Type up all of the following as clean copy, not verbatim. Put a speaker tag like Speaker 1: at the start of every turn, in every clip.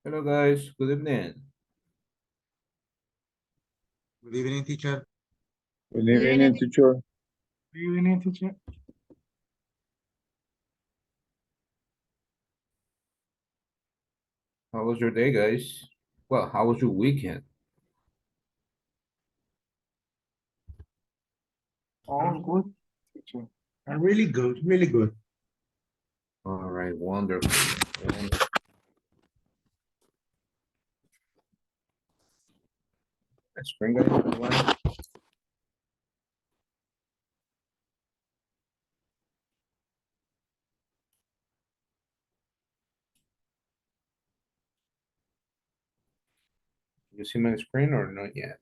Speaker 1: Hello guys, good evening.
Speaker 2: Good evening, teacher.
Speaker 3: Good
Speaker 4: Good
Speaker 3: evening,
Speaker 4: evening.
Speaker 3: teacher.
Speaker 5: Good evening, teacher.
Speaker 1: How was your day, guys? Well, how was your weekend?
Speaker 5: All good, teacher.
Speaker 2: Really good, really good.
Speaker 1: All right, wonderful. And spring guys, everyone? You see my screen or not yet?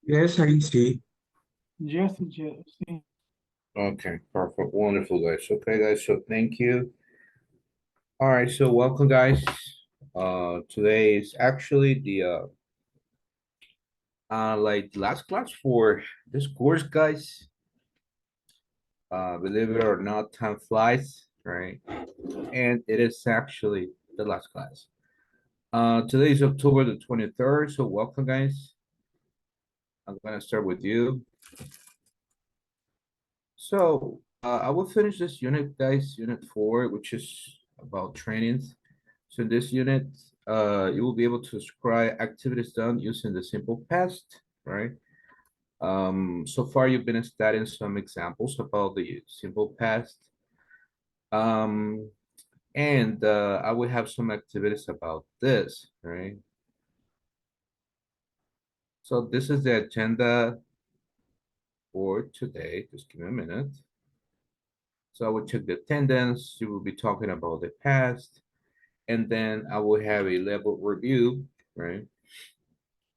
Speaker 2: Yes, I see.
Speaker 5: Yes, teacher. Sí.
Speaker 1: Okay, perfect, wonderful, guys. Okay, guys, so thank you. All right, so welcome, guys. Today is actually the like last class for this course, guys. Believe it or not, time flies, right? And it is actually the last class. Today is October the 23rd, so welcome, guys. I'm gonna start with you. So, I will finish this unit, guys, unit 4, which is about trainings. So in this unit, you will be able to describe activities done using the simple past, right? So far you've been studying some examples about the simple past. Um, and I will have some activities about this, right? So this is the agenda for today. Just give me a minute. So I will check the attendance. You will be talking about the past, and then I will have a level review, right?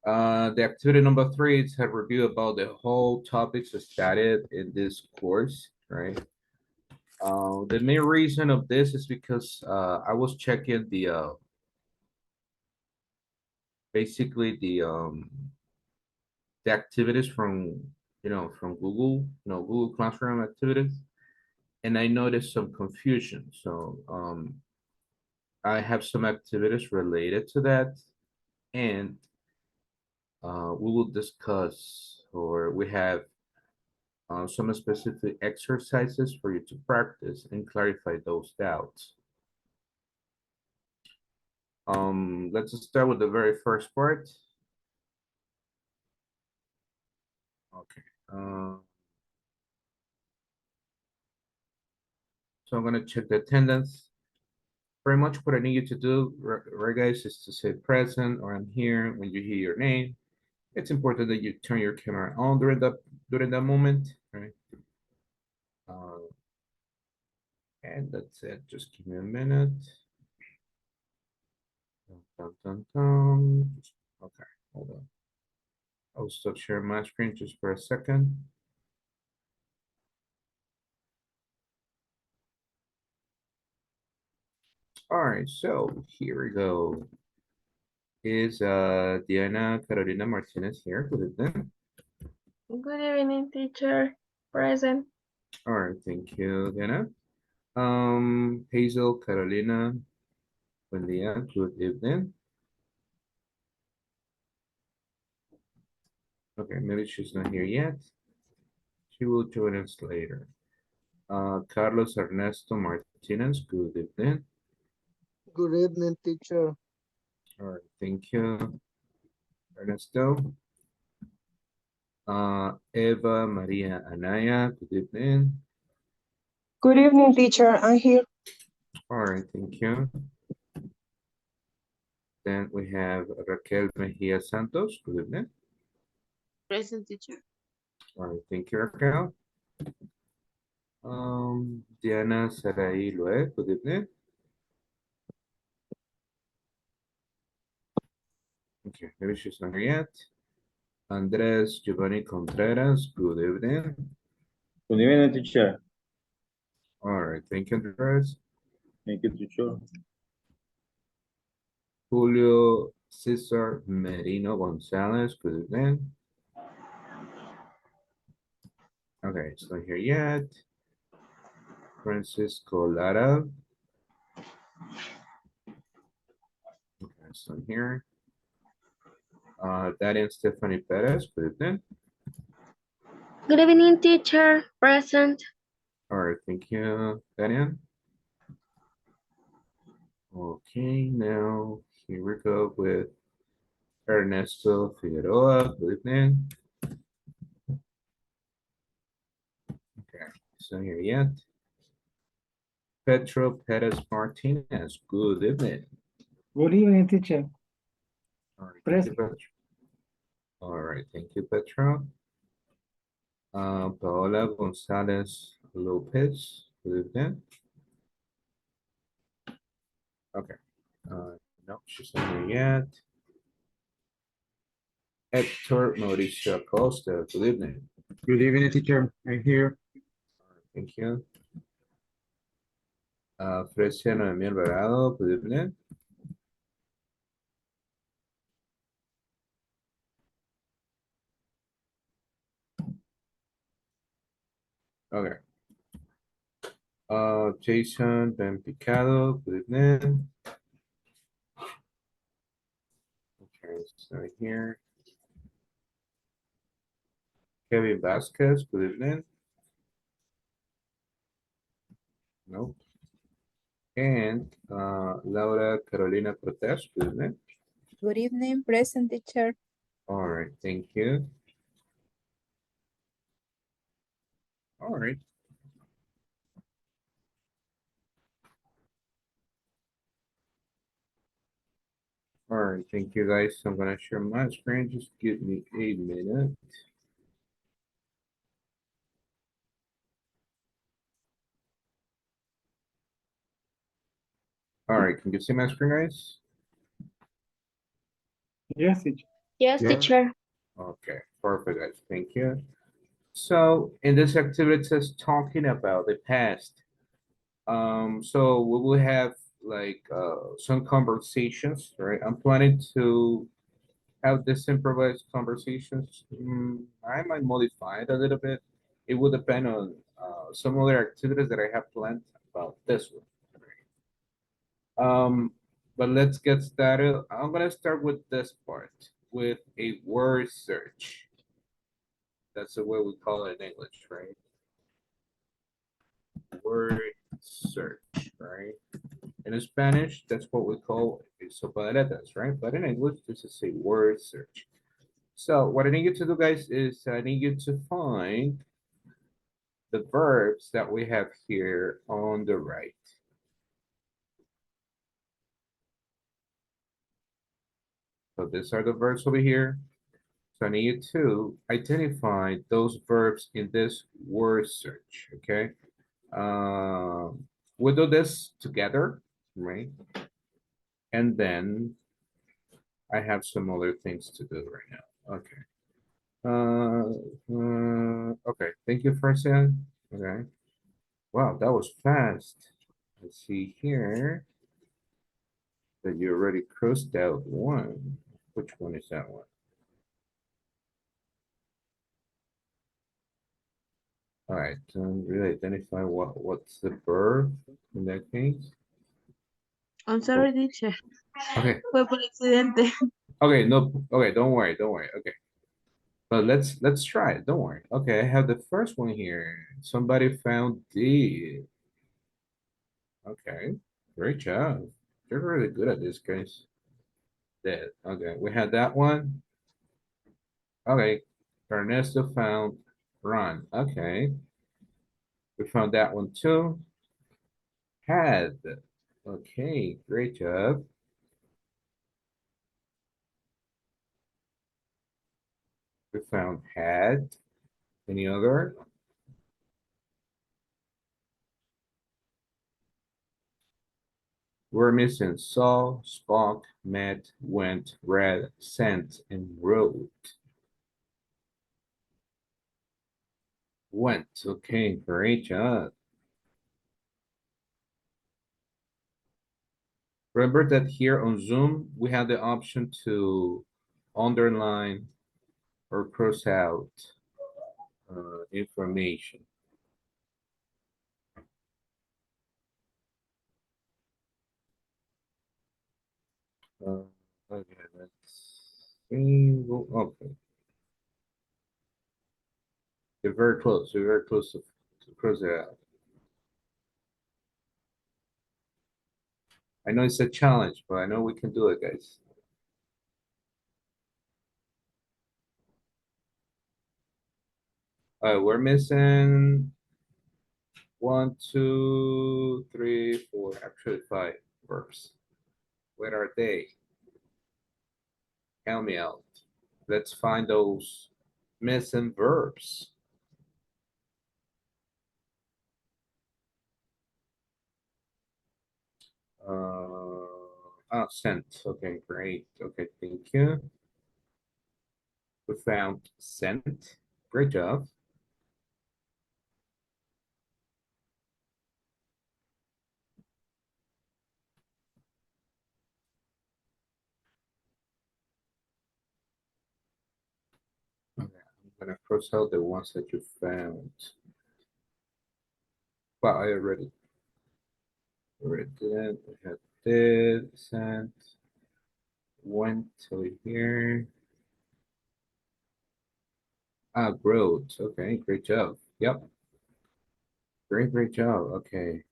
Speaker 1: The activity number 3 is a review about the whole topics studied in this course, right? The main reason of this is because I was checking the basically the activities from from Google, Google Classroom activities, and I noticed some confusion. So I have some activities related to that, and we will discuss, or we have some specific exercises for you to practice and clarify those doubts. Let's start with the very first part. Okay. So I'm gonna check the attendance. Pretty much what I need you to do, right, guys, is to say present or I'm here when you hear your name. It's important that you turn your camera on during that moment, right? Uh, and that's it. Just give me a minute. Dun, dun, dun, dun. Okay, hold on. I'll stop sharing my screen just for a second. All right, so here we go. Is Diana Carolina Martinez here? Good evening.
Speaker 4: Good evening, teacher. Present.
Speaker 1: All right, thank you, Diana. Hazel Carolina, buen día, good evening. Okay, maybe she's not here yet. She will join us later. Carlos Ernesto Martinez, good evening.
Speaker 3: Good evening, teacher.
Speaker 1: All right, thank you, Ernesto. Eva Maria Anaya, good evening.
Speaker 6: Good evening, teacher. I'm here.
Speaker 1: All right, thank you. Then we have Raquel Mejia Santos, good evening.
Speaker 4: Present, teacher.
Speaker 1: All right, thank you, Raquel. Diana Sarai Loe, good evening. Okay, maybe she's not here yet. Andres Giovanni Contreras, good evening.
Speaker 3: Good evening, teacher.
Speaker 1: All right, thank you, Andres.
Speaker 3: Thank you, teacher.
Speaker 1: Julio Cesar Merino Gonzalez, good evening. Okay, it's not here yet. Francisco Lara. Okay, so here. Darian Stephanie Perez, good evening.
Speaker 4: Good evening, teacher. Present.
Speaker 1: All right, thank you, Darian. Okay, now here we go with Ernesto Figueroa, good evening. Okay, so here yet. Petro Perez Martinez, good evening.
Speaker 5: Good evening, teacher.
Speaker 1: All right, thank you,
Speaker 5: Present.
Speaker 1: Petro. All right, thank you, Petro. Paola Gonzalez Lopez, good evening. Okay, no, she's not here yet. Hector Mauricio Acosta, good evening.
Speaker 2: Good evening, teacher. I'm here.
Speaker 1: Thank you. Frecia Noemí Alvarado, good evening. Okay. Jason Ben Picado, good evening. Okay, so here. Kevin Vasquez, good evening. Nope. And Laura Carolina Cortez, good evening.
Speaker 7: Good evening, present teacher.
Speaker 1: All right, thank you. All right. All right, thank you guys. I'm gonna share my screen. Just give me a minute. All right, can you see my screen, guys?
Speaker 5: Yes, teacher.
Speaker 4: Yes,
Speaker 2: Yeah.
Speaker 4: teacher.
Speaker 1: Okay, perfect, guys. Thank you. So in this activity, it says talking about the past. So we will have like some conversations, right? I'm planning to have this improvised conversations. I might modify it a little bit. It will depend on some other activities that I have planned about this one. But let's get started. I'm gonna start with this part with a word search. That's the way we call it in English, right? Word search, right? In Spanish, that's what we call a sopa de letras, right? But in English, this is a word search. So what I need you to do, guys, is I need you to find the verbs that we have here on the right. So these are the verbs over here. So I need you to identify those verbs in this word search, okay? We'll do this together, right? And then I have some other things to do right now. Okay. Okay, thank you, Francia. Okay. Wow, that was fast. Let's see here that you already crossed out one. Which one is that one? All right, don't really identify what's the verb in that case.
Speaker 4: I'm sorry, teacher.
Speaker 1: Okay,
Speaker 4: Fue por accidente.
Speaker 1: okay, no, okay, don't worry, okay. But let's try it, don't worry. Okay, I have the first one here. Somebody found D. Okay, great job. You're really good at this, guys. Dead. Okay, we had that one. Okay, Ernesto found run. Okay, we found that one too. Had. Okay, great job. We found had. Any other? We're missing saw, spoke, met, went, read, sent, and wrote. Went. Okay, great job. Remember that here on Zoom, we have the option to underline or cross out information. Okay, let's see. Okay. You're very close. You're very close to close it out. I know it's a challenge, but I know we can do it, guys. We're missing 1, 2, 3, 4, actually 5 verbs. Where are they? Help me out. Let's find those missing verbs. Sent. Okay, great. Okay, thank you. We found sent. Great job. Okay, I'm gonna cross out the ones that you found. But I already did. I had did sent. Went to here. Growth. Okay, great job. Yep. Great job. Okay.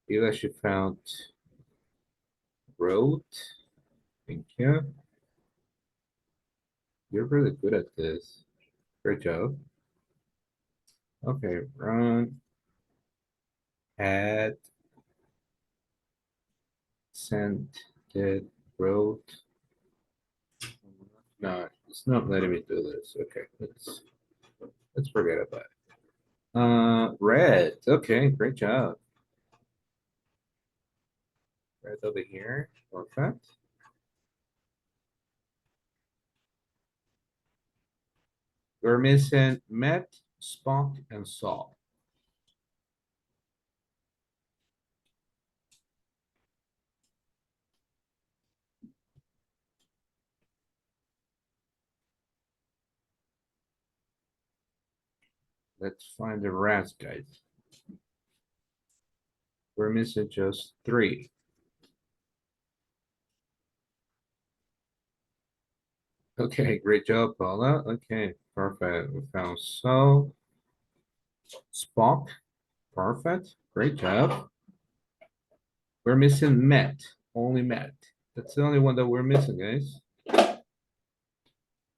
Speaker 1: You actually found growth. Thank you. You're really good at this. Great job. Okay, run. Had. Sent. Did. Wrote. No, it's not letting me do this. Okay, let's forget about it. Red. Okay, great job. Red over here. Perfect. We're missing met, spot, and saw. Let's find the rest, guys. We're missing just 3. Okay, great job, Paula. Okay, perfect. We found so. Spock. Perfect. Great job. We're missing met. Only met. That's the only one that we're missing, guys.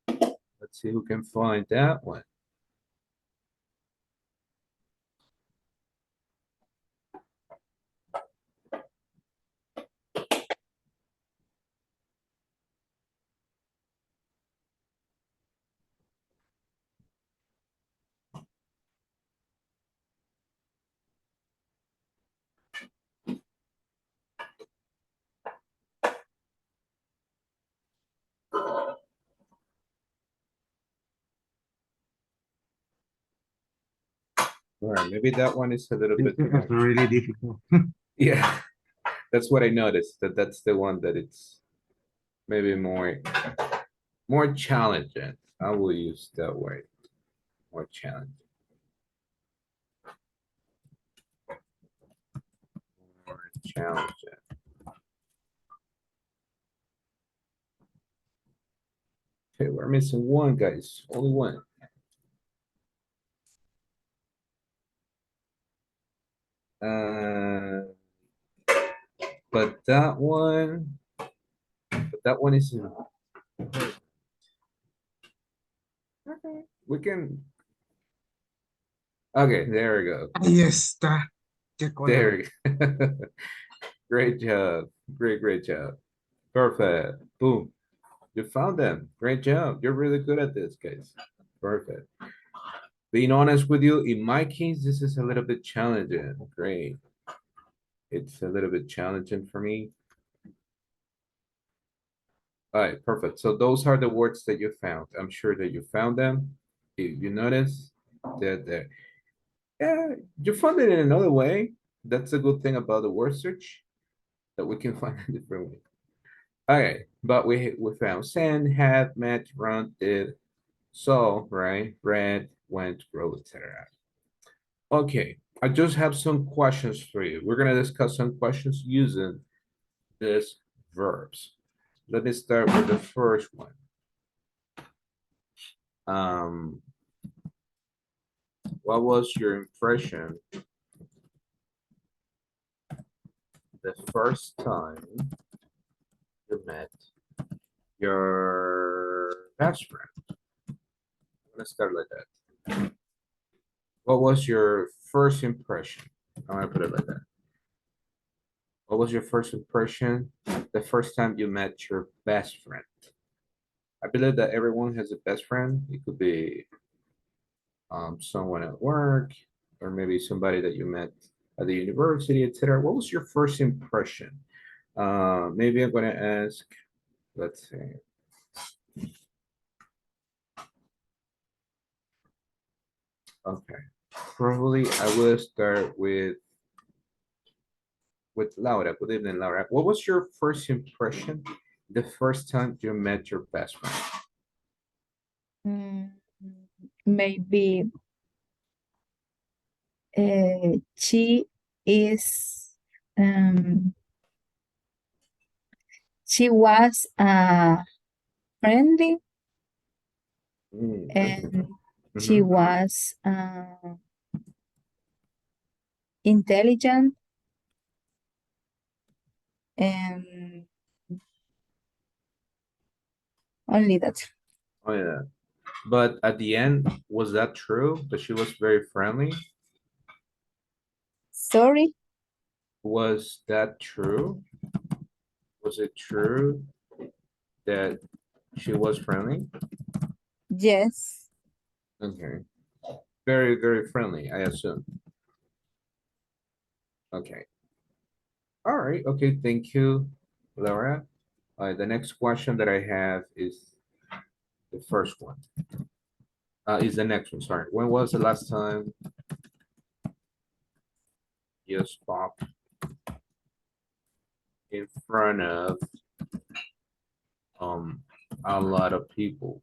Speaker 1: Let's see who can find that one. All right, maybe that one is a little bit
Speaker 2: It's
Speaker 1: more.
Speaker 2: really difficult.
Speaker 1: Yeah, that's what I noticed. That's the one that it's maybe more challenging. I will use that word. More challenging. More challenging. Okay, we're missing one, guys. Only one. But that one is. Okay, we can. Okay, there we go.
Speaker 2: Ahí está. Qué cosa.
Speaker 1: There we go. Great job. Great job. Perfect. Boom. You found them. Great job. You're really good at this, guys. Perfect. Being honest with you, in my case, this is a little bit challenging. Great. It's a little bit challenging for me. All right, perfect. So those are the words that you found. I'm sure that you found them. You notice that yeah, you found it in another way. That's a good thing about the word search, that we can find a different way. Okay, but we found send, had, met, run, did, saw, right, read, went, wrote, etc. Okay, I just have some questions for you. We're gonna discuss some questions using these verbs. let me start with the first one. Um, what was your impression the first time you met your best friend? Let's start like that. What was your first impression? I'm gonna put it like that. What was your first impression the first time you met your best friend? I believe that everyone has a best friend. It could be someone at work, or maybe somebody that you met at the university, etc. What was your first impression? Maybe I'm gonna ask, let's see. Okay, probably I will start with Laura. Good evening, Laura. What was your first impression the first time you met your best friend?
Speaker 7: Mm, maybe she is she was friendly
Speaker 1: Okay.
Speaker 7: and she
Speaker 1: Mhm.
Speaker 7: was intelligent and only that.
Speaker 1: Oh yeah. But at the end, was that true? That she was very friendly?
Speaker 7: Sorry.
Speaker 1: Was that true? Was it true that she was friendly?
Speaker 7: Yes.
Speaker 1: Okay. Very, very friendly, I assume. Okay. All right. Okay. Thank you, Laura. The next question that I have is the first one. Is the next one. Sorry. When was the last time you spoke in front of um a lot of people?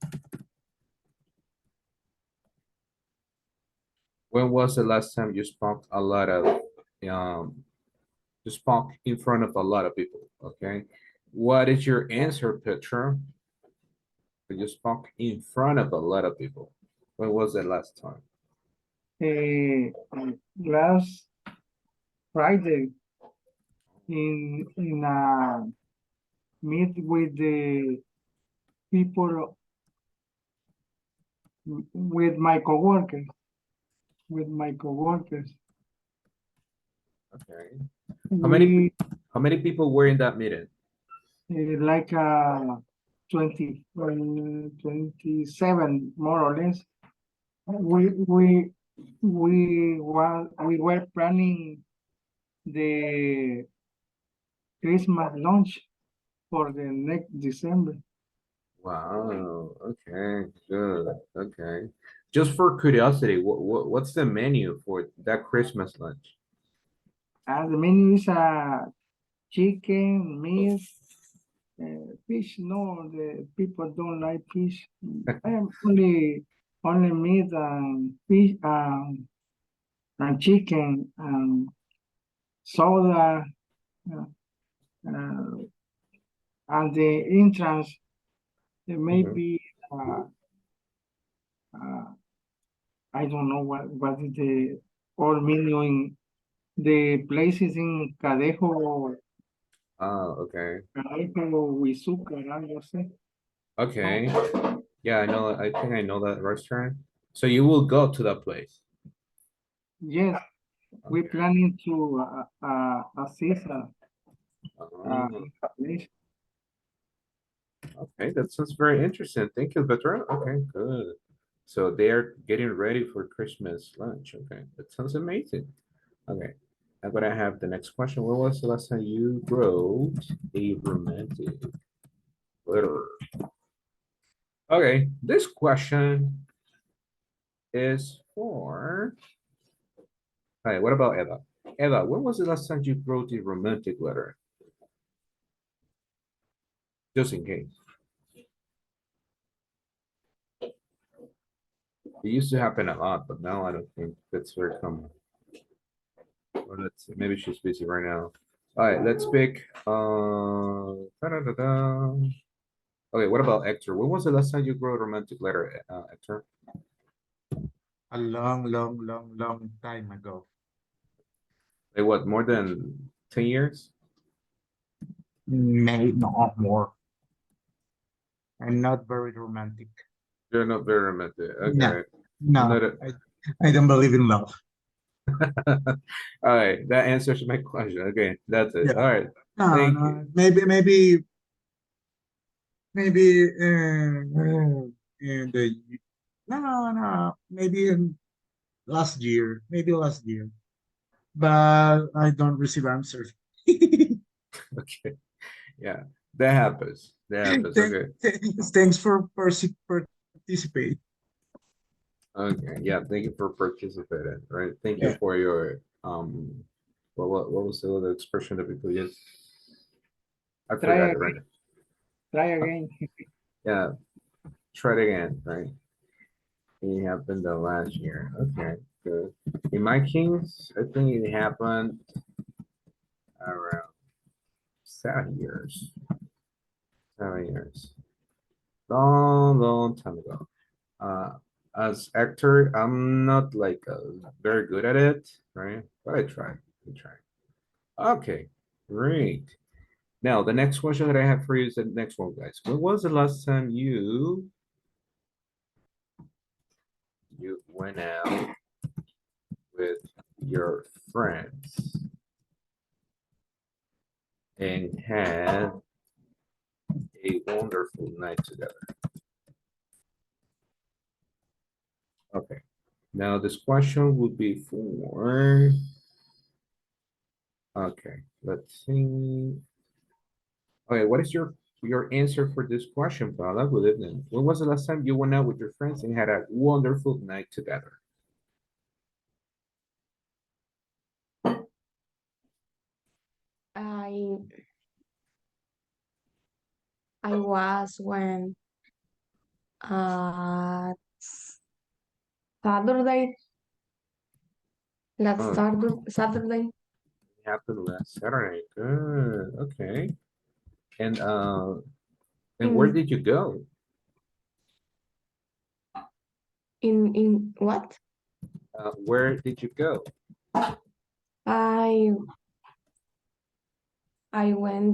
Speaker 1: When was the last time you spoke a lot of you spoke in front of a lot of people? Okay. What is your answer, Petra? You spoke in front of a lot of people. When was the last time?
Speaker 5: Last Friday in a meet with the people with my coworkers. With my coworkers.
Speaker 1: Okay. How
Speaker 5: We
Speaker 1: many people were in that meeting?
Speaker 5: like 27 more or less. We were planning the Christmas lunch for the next December.
Speaker 1: Wow. Okay. Good. Okay. Just for curiosity, what's the menu for that Christmas lunch?
Speaker 5: And the menu is chicken, meat, fish. No, the people don't like fish. I am only meat and fish and chicken and soda. Uh, uh, and the entrance there may
Speaker 1: Mhm.
Speaker 5: be uh, I don't know what is the all menu in the places in
Speaker 1: Oh, okay.
Speaker 5: Cadejo, Huizuca, algo así.
Speaker 1: Okay. Yeah, I know. I think I know that restaurant. So you will go to that place.
Speaker 5: Yes, we're
Speaker 1: Okay.
Speaker 5: planning to assist
Speaker 1: Oh,
Speaker 5: place.
Speaker 1: okay, that sounds very interesting. Thank you, Petra. Okay, good. So they're getting ready for Christmas lunch. Okay, that sounds amazing. Okay, I'm gonna have the next question. When was the last time you wrote a romantic letter? Okay, this question is for. Hey, what about Eva? Eva, when was the last time you wrote a romantic letter? Just in case. It used to happen a lot, but now I don't think that's very common. Or let's see, maybe she's busy right now. All right, let's pick, da-da-da-da. Okay, what about Hector? When was the last time you wrote a romantic letter, Hector?
Speaker 2: A long, long, long, long time ago.
Speaker 1: Like what, more than 10 years?
Speaker 2: May not more. I'm not very romantic.
Speaker 1: You're not very romantic,
Speaker 2: No,
Speaker 1: okay.
Speaker 2: no,
Speaker 1: Not a-
Speaker 2: I don't believe in love.
Speaker 1: All right, that answers my question. Okay, that's it.
Speaker 2: Yeah.
Speaker 1: All right,
Speaker 2: No,
Speaker 1: thank
Speaker 2: no,
Speaker 1: you.
Speaker 2: maybe in the no, maybe in last year, but I don't receive answers.
Speaker 1: Okay, yeah, that happens. That happens. Okay,
Speaker 2: Thanks for participate.
Speaker 1: okay, yeah. Thank you for participating. Right. Thank you
Speaker 2: Yeah.
Speaker 1: for your What was the other expression that people use? I
Speaker 5: Try
Speaker 1: forgot it
Speaker 5: again.
Speaker 1: right.
Speaker 5: Try again.
Speaker 1: Yeah, try it again. Right. It happened the last year. Okay, good. In my case, I think it happened around 7 years. 7 years. Long, long time ago. Uh, as actor, I'm not like very good at it, right? But I try. I try. Okay, great. Now the next question that I have for you is the next one, guys. When was the last time you went out with your friends and had a wonderful night together? Okay. Now this question would be for. Okay, let's see. Okay, what is your answer for this question, Paula? Good evening. When was the last time you went out with your friends and had a wonderful night together?
Speaker 4: I was when Saturday, last
Speaker 1: Oh,
Speaker 4: Saturday,
Speaker 1: happened last Saturday. Good. Okay. And where
Speaker 4: in
Speaker 1: did you go?
Speaker 4: in what?
Speaker 1: Where did you go?
Speaker 4: I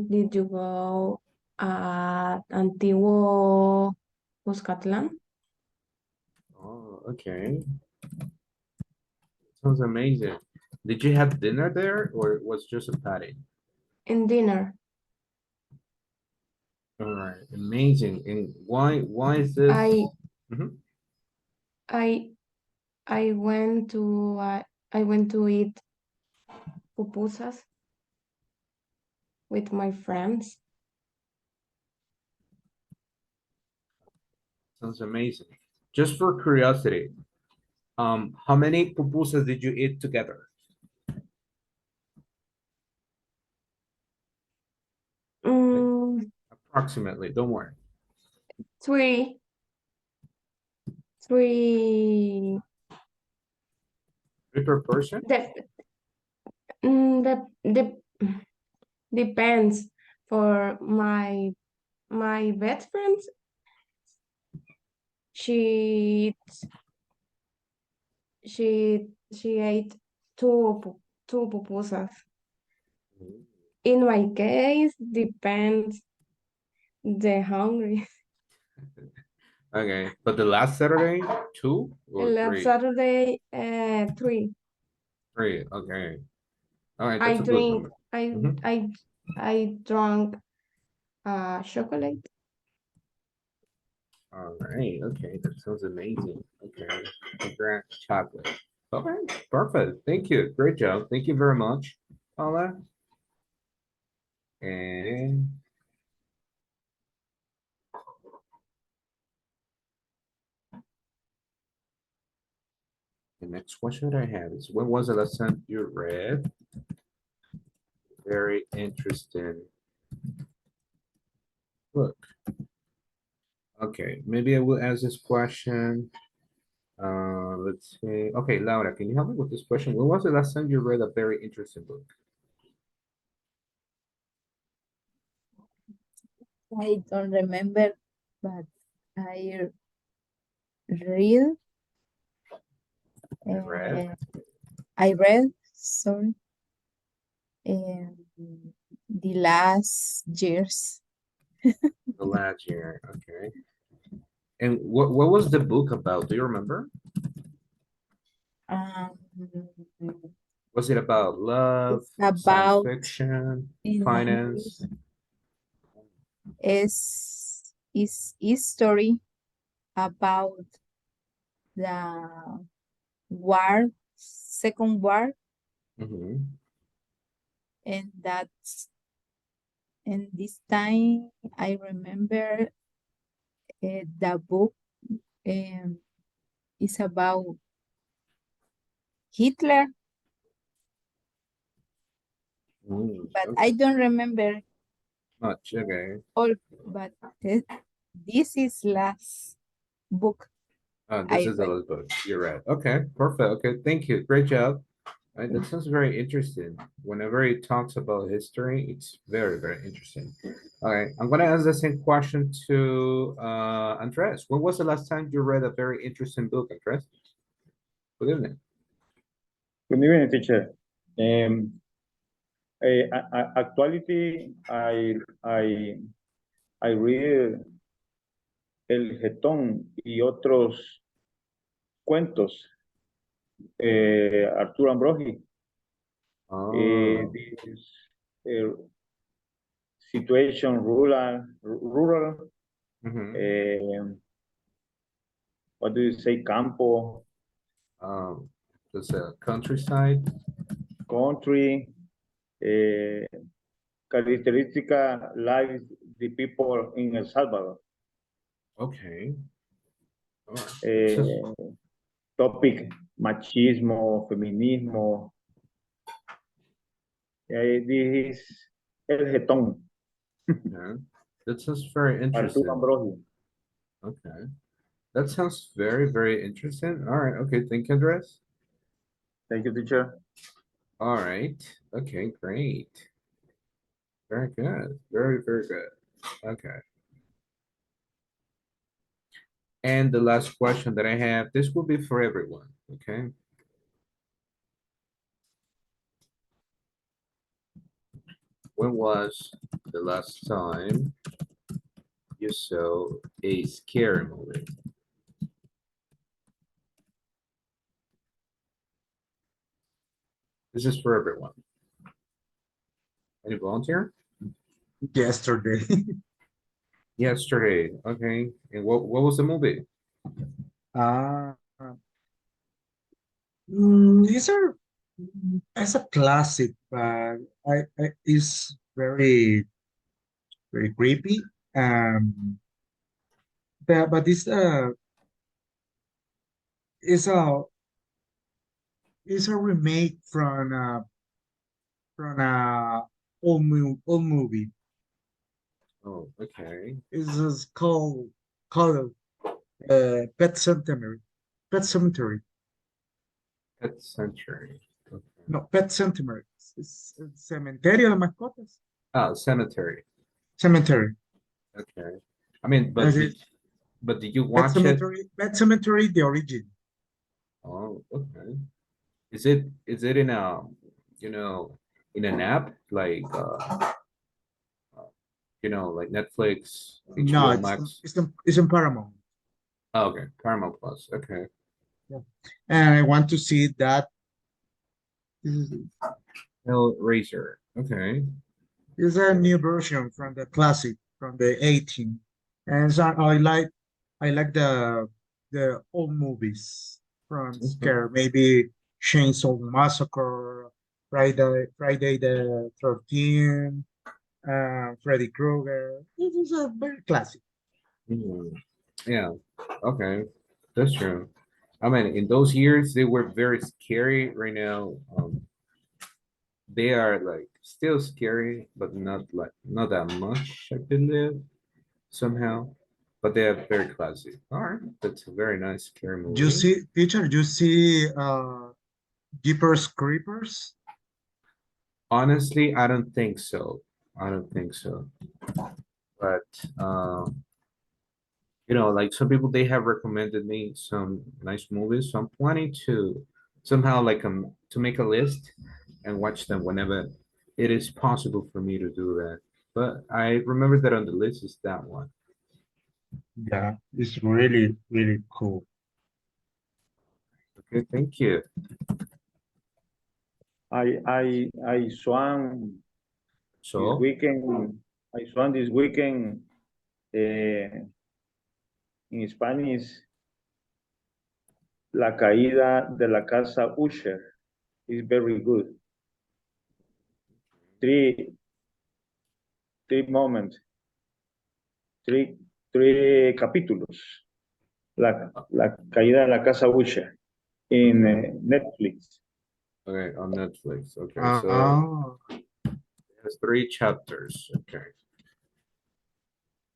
Speaker 4: did you go at Antiguo Cuscatlán?
Speaker 1: Oh, okay. Sounds amazing. Did you have dinner there or it was just a party?
Speaker 4: In dinner.
Speaker 1: All right, amazing. And why is this? Mhm.
Speaker 4: I I went to eat pupusas with my friends.
Speaker 1: Sounds amazing. Just for curiosity, how many pupusas did you eat together?
Speaker 4: Mm,
Speaker 1: Approximately, don't worry.
Speaker 4: three three
Speaker 1: Three per person?
Speaker 4: the the depends for my best friend. She she ate two pupusas. In my case, depends the hungry.
Speaker 1: Okay, but the last Saturday, two or
Speaker 4: Last
Speaker 1: three?
Speaker 4: Saturday, three.
Speaker 1: Three, okay. All right,
Speaker 4: I
Speaker 1: that's a good
Speaker 4: drink.
Speaker 1: number. Mhm.
Speaker 4: I drank chocolate.
Speaker 1: All right, okay, that sounds amazing. Okay, congrats, chocolate. Okay, perfect. Thank you. Great job. Thank you very much, Paula. And the next question that I have is, when was the last time you read? Very interesting book. Okay, maybe I will ask this question. Let's see. Okay, Laura, can you help me with this question? When was the last time you read a very interesting book?
Speaker 7: I don't remember, but I read.
Speaker 1: Read.
Speaker 7: I read, sorry, the last years.
Speaker 1: The last year, okay. And what was the book about? Do you remember?
Speaker 7: Um,
Speaker 1: Was it about love,
Speaker 7: It's
Speaker 1: science
Speaker 7: about
Speaker 1: fiction,
Speaker 7: in
Speaker 1: finance?
Speaker 7: English is history about the war, second war,
Speaker 1: Mhm.
Speaker 7: and this time I remember the book um, is about Hitler, but
Speaker 1: Okay.
Speaker 7: I don't remember
Speaker 1: Much, okay.
Speaker 7: all. But this is last book
Speaker 1: This
Speaker 7: I
Speaker 1: is the
Speaker 7: read.
Speaker 1: last book. You're right. Okay, perfect. Okay, thank you. Great job. Right, that sounds very interesting. Whenever he talks about history, it's very, very interesting. All right, I'm gonna ask the same question to Andres. When was the last time you read a very interesting book, Andres? Good evening.
Speaker 3: Good evening, teacher. Actuality, I read El Getón y otros cuentos, Arturo Ambrogi.
Speaker 1: Oh,
Speaker 3: This situation, rural,
Speaker 1: mhm.
Speaker 3: what do you say, campo,
Speaker 1: That's a countryside.
Speaker 3: country, characteristic lives the people in El Salvador.
Speaker 1: Okay. All right.
Speaker 3: Topic, machismo, feminismo. This is El Getón,
Speaker 1: Yeah. That sounds very
Speaker 3: Arturo
Speaker 1: interesting.
Speaker 3: Ambrogi.
Speaker 1: Okay. That sounds very, very interesting. All right. Okay. Thank you, Andres.
Speaker 3: Thank you, teacher.
Speaker 1: All right. Okay, great. Very good. Very, very good. Okay. And the last question that I have, this will be for everyone, okay? When was the last time you saw a scary movie? This is for everyone. Any volunteer?
Speaker 2: Yesterday.
Speaker 1: Yesterday, okay. And what was the movie?
Speaker 2: Ah, these are as a classic, but it's very creepy. But it's a it's a remake from a old movie.
Speaker 1: Oh, okay.
Speaker 2: It's just called Pet Cemetery. Pet Cemetery.
Speaker 1: Pet Century. Okay.
Speaker 2: No, Pet Cemetery. It's Cementerio de Mascotas.
Speaker 1: Ah, Cemetery.
Speaker 2: Cemetery.
Speaker 1: Okay. I mean,
Speaker 2: As it,
Speaker 1: but did you
Speaker 2: Pet
Speaker 1: watch it?
Speaker 2: Cemetery. Pet Cemetery, the origin.
Speaker 1: Oh, okay. Is it in a, you know, in an app like like Netflix,
Speaker 2: No,
Speaker 1: HBO Max?
Speaker 2: it's in Paramount.
Speaker 1: Oh, okay, Paramount Plus. Okay.
Speaker 2: Yeah. And I want to see that. This
Speaker 1: Hellraiser. Okay.
Speaker 2: is a new version from the classic from the 18. And so I like the old movies from
Speaker 1: Okay.
Speaker 2: Scare, maybe Chainsaw Massacre, Friday the 13th, Freddy Krueger. This is a very classic.
Speaker 1: Mhm. Yeah. Okay. That's true. I mean, in those years, they were very scary. Right now, they are like still scary, but not that much, I believe, somehow. But they are very classy. All right, that's a very nice scary
Speaker 2: You
Speaker 1: movie.
Speaker 2: see, teacher, you see Jeepers Creepers?
Speaker 1: Honestly, I don't think so. I don't think so. but you know, like some people, they have recommended me some nice movies, so I'm planning to somehow like to make a list and watch them whenever it is possible for me to do that. But I remember that on the list is that one.
Speaker 2: Yeah, it's really, really cool.
Speaker 1: Okay, thank you.
Speaker 3: I swam this
Speaker 1: So,
Speaker 3: weekend. I swam this weekend. In Spanish, La caída de la casa Usher is very good. Three moments, three capítulos. La caída de la casa Usher in Netflix.
Speaker 1: okay, on Netflix. Okay, so
Speaker 2: Ah,
Speaker 1: there's 3 chapters. Okay.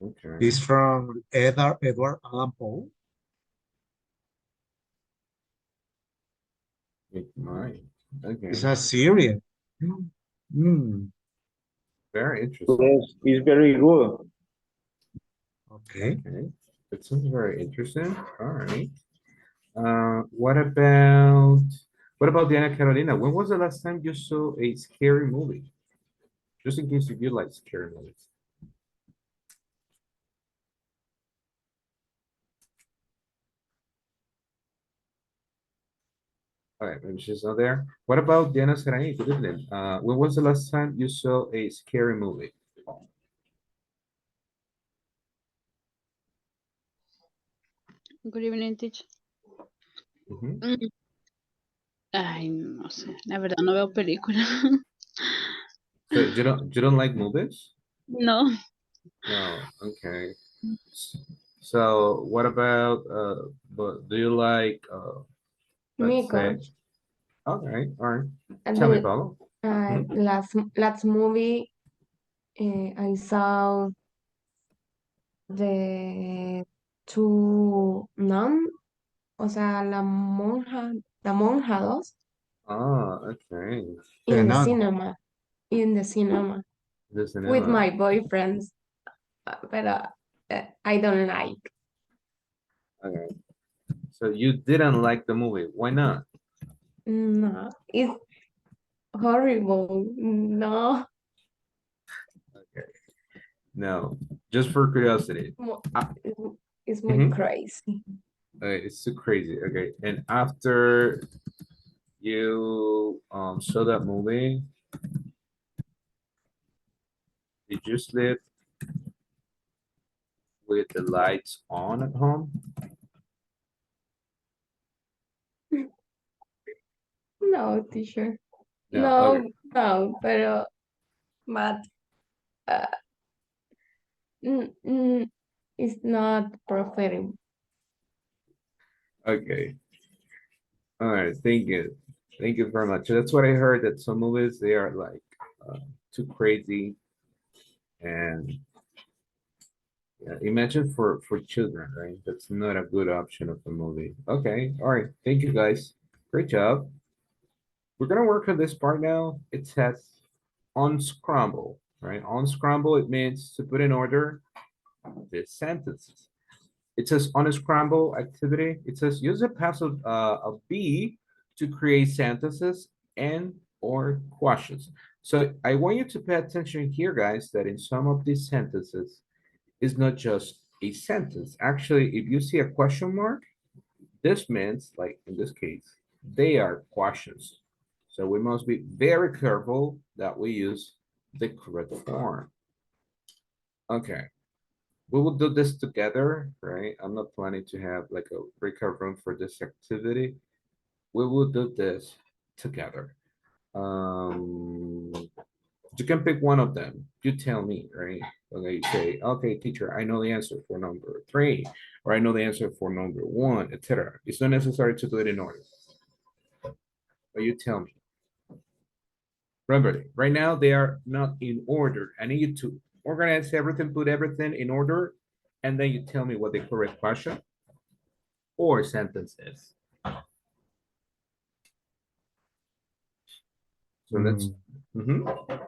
Speaker 1: Okay.
Speaker 2: it's from Edward Allan Poe.
Speaker 1: It might. Okay.
Speaker 2: It's a series. Mm,
Speaker 1: Very interesting.
Speaker 3: Yes, it's very good.
Speaker 2: okay.
Speaker 1: Okay. It sounds very interesting. All right. What about Diana Carolina? When was the last time you saw a scary movie? Just in case if you like scary movies. All right, maybe she's not there. What about Diana Serani? Good evening. When was the last time you saw a scary movie?
Speaker 8: Good evening, teacher.
Speaker 1: Mhm.
Speaker 8: Ay, no sé, la verdad no veo películas.
Speaker 1: So you don't like movies?
Speaker 8: No,
Speaker 1: No. Okay. So what about but do you like let's
Speaker 4: Me,
Speaker 1: say
Speaker 4: coach.
Speaker 1: okay, all right.
Speaker 4: And
Speaker 1: Tell me,
Speaker 4: the
Speaker 1: Paulo. Mhm.
Speaker 4: last movie I saw the two nun, o sea, la monja 2
Speaker 1: Ah, okay.
Speaker 2: The
Speaker 4: in the
Speaker 2: Nun.
Speaker 4: cinema, in the cinema
Speaker 1: The
Speaker 4: with
Speaker 1: cinema.
Speaker 4: my boyfriends, but I don't like.
Speaker 1: Okay. So you didn't like the movie. Why not?
Speaker 4: No, it's horrible. No,
Speaker 1: Okay. No, just for curiosity.
Speaker 4: Mo-
Speaker 1: Ah,
Speaker 4: it's it's muy
Speaker 1: mhm.
Speaker 4: crazy.
Speaker 1: It's too crazy. Okay. And after you saw that movie, did you sleep with the lights on at home?
Speaker 4: No, teacher.
Speaker 1: No.
Speaker 4: No,
Speaker 1: Okay.
Speaker 4: no, but uh, it's not preferable.
Speaker 1: Okay. All right. Thank you. Thank you very much. That's what I heard, that some movies, they are like too crazy, and yeah, imagine for children, right? That's not a good option of a movie. Okay. All right. Thank you guys. Great job. We're gonna work on this part now. It says unscramble, right? Unscramble, it means to put in order the sentences. It says unscramble activity. It says use a passive of be to create sentences and or questions. So I want you to pay attention here, guys, that in some of these sentences is not just a sentence. Actually, if you see a question mark, this means, like in this case, they are questions. So we must be very careful that we use the correct form. Okay, we will do this together, right? I'm not planning to have like a breakout room for this activity. We will do this together. You can pick one of them. You tell me, right? Okay, you say, okay, teacher, I know the answer for number 3, or I know the answer for number 1, etc. It's not necessary to do it in order, but you tell me. Remember, right now they are not in order. I need you to organize everything, put everything in order, and then you tell me what the correct question or sentence is. So let's.
Speaker 2: Mm,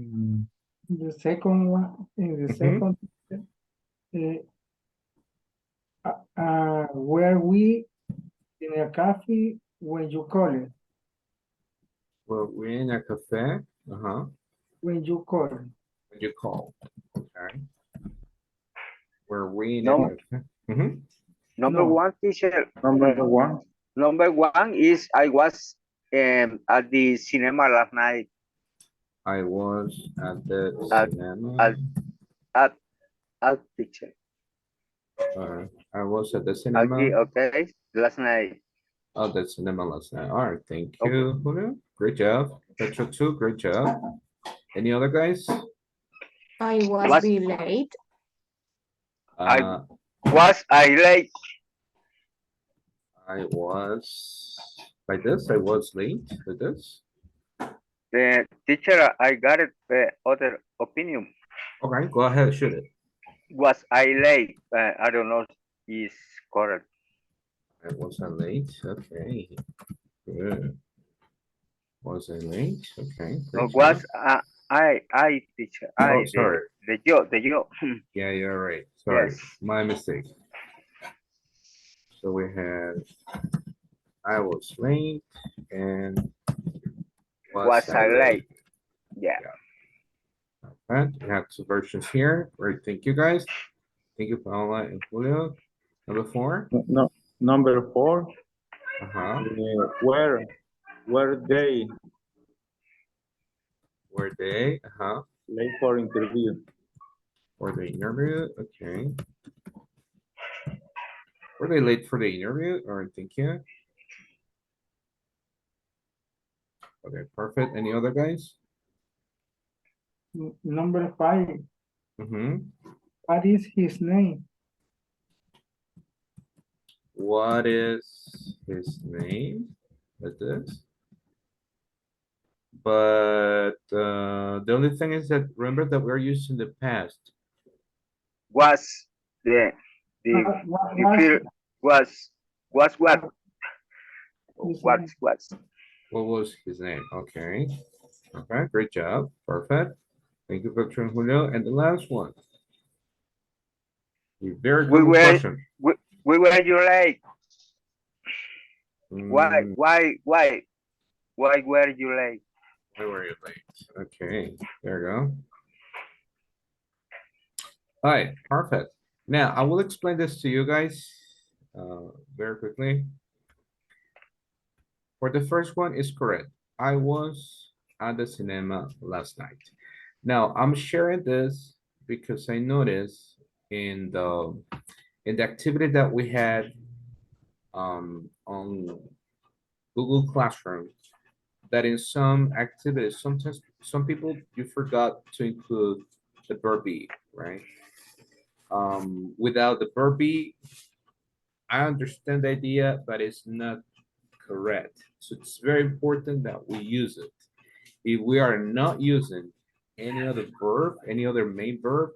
Speaker 2: Mm,
Speaker 5: The second one, in the second, were we in a cafe when you call it?
Speaker 1: Were we in a cafe?
Speaker 5: When you call it.
Speaker 1: When you call. Okay. Were we in a
Speaker 9: No.
Speaker 1: cafe? Mhm.
Speaker 9: Number
Speaker 5: No.
Speaker 9: one, teacher.
Speaker 3: Number one.
Speaker 9: Number one is I was at the cinema last night.
Speaker 1: I was at the
Speaker 9: At-
Speaker 1: cinema.
Speaker 9: At teacher.
Speaker 1: I was at the cinema.
Speaker 9: Okay. Last night.
Speaker 1: Oh, the cinema last night. All right, thank
Speaker 9: Okay.
Speaker 1: you, Julio. Great job. Petro too, great job. Any other guys?
Speaker 4: I was
Speaker 9: Was-
Speaker 4: be late.
Speaker 9: Was I late?
Speaker 1: I was like this. I was late like this.
Speaker 9: The teacher, I got it. Other opinion.
Speaker 1: Okay, go ahead, shoot it.
Speaker 9: Was I late? I don't know. Is correct.
Speaker 1: I wasn't late. Okay. Good. Was I late? Okay.
Speaker 9: No,
Speaker 1: great
Speaker 9: was
Speaker 1: job.
Speaker 9: I teacher.
Speaker 1: Oh, sorry.
Speaker 9: The yo.
Speaker 1: Yeah, you're right. Sorry,
Speaker 9: Yes.
Speaker 1: my mistake. So we had I was late and
Speaker 9: Was I late? Yeah.
Speaker 1: Right, we have two versions here. Great, thank you guys. Thank you, Paula and Julio. Number 4.
Speaker 3: No, number 4.
Speaker 1: Uh-huh.
Speaker 3: Were they
Speaker 1: Were they? Uh-huh.
Speaker 3: late for interview?
Speaker 1: For the interview? Okay. Were they late for the interview or thank you? Okay, perfect. Any other guys?
Speaker 5: Number 5,
Speaker 1: Mm-hmm.
Speaker 5: what is his name?
Speaker 1: What is his name? Like this. But the only thing is that remember that we're using the past.
Speaker 9: Was the field was what? What?
Speaker 1: What was his name? Okay. Okay, great job. Perfect. Thank you, Victor and Julio. And the last one. A very good question.
Speaker 9: We were you late? Why
Speaker 1: Mm,
Speaker 9: were you late?
Speaker 1: Why were you late? Okay, there you go. All right, perfect. Now I will explain this to you guys very quickly. For the first one is correct. I was at the cinema last night. Now I'm sharing this because I noticed in the activity that we had on Google Classroom that in some activities, sometimes some people you forgot to include the verb be, right? Without the verb be, I understand the idea, but it's not correct. So it's very important that we use it. If we are not using any other verb, any other main verb,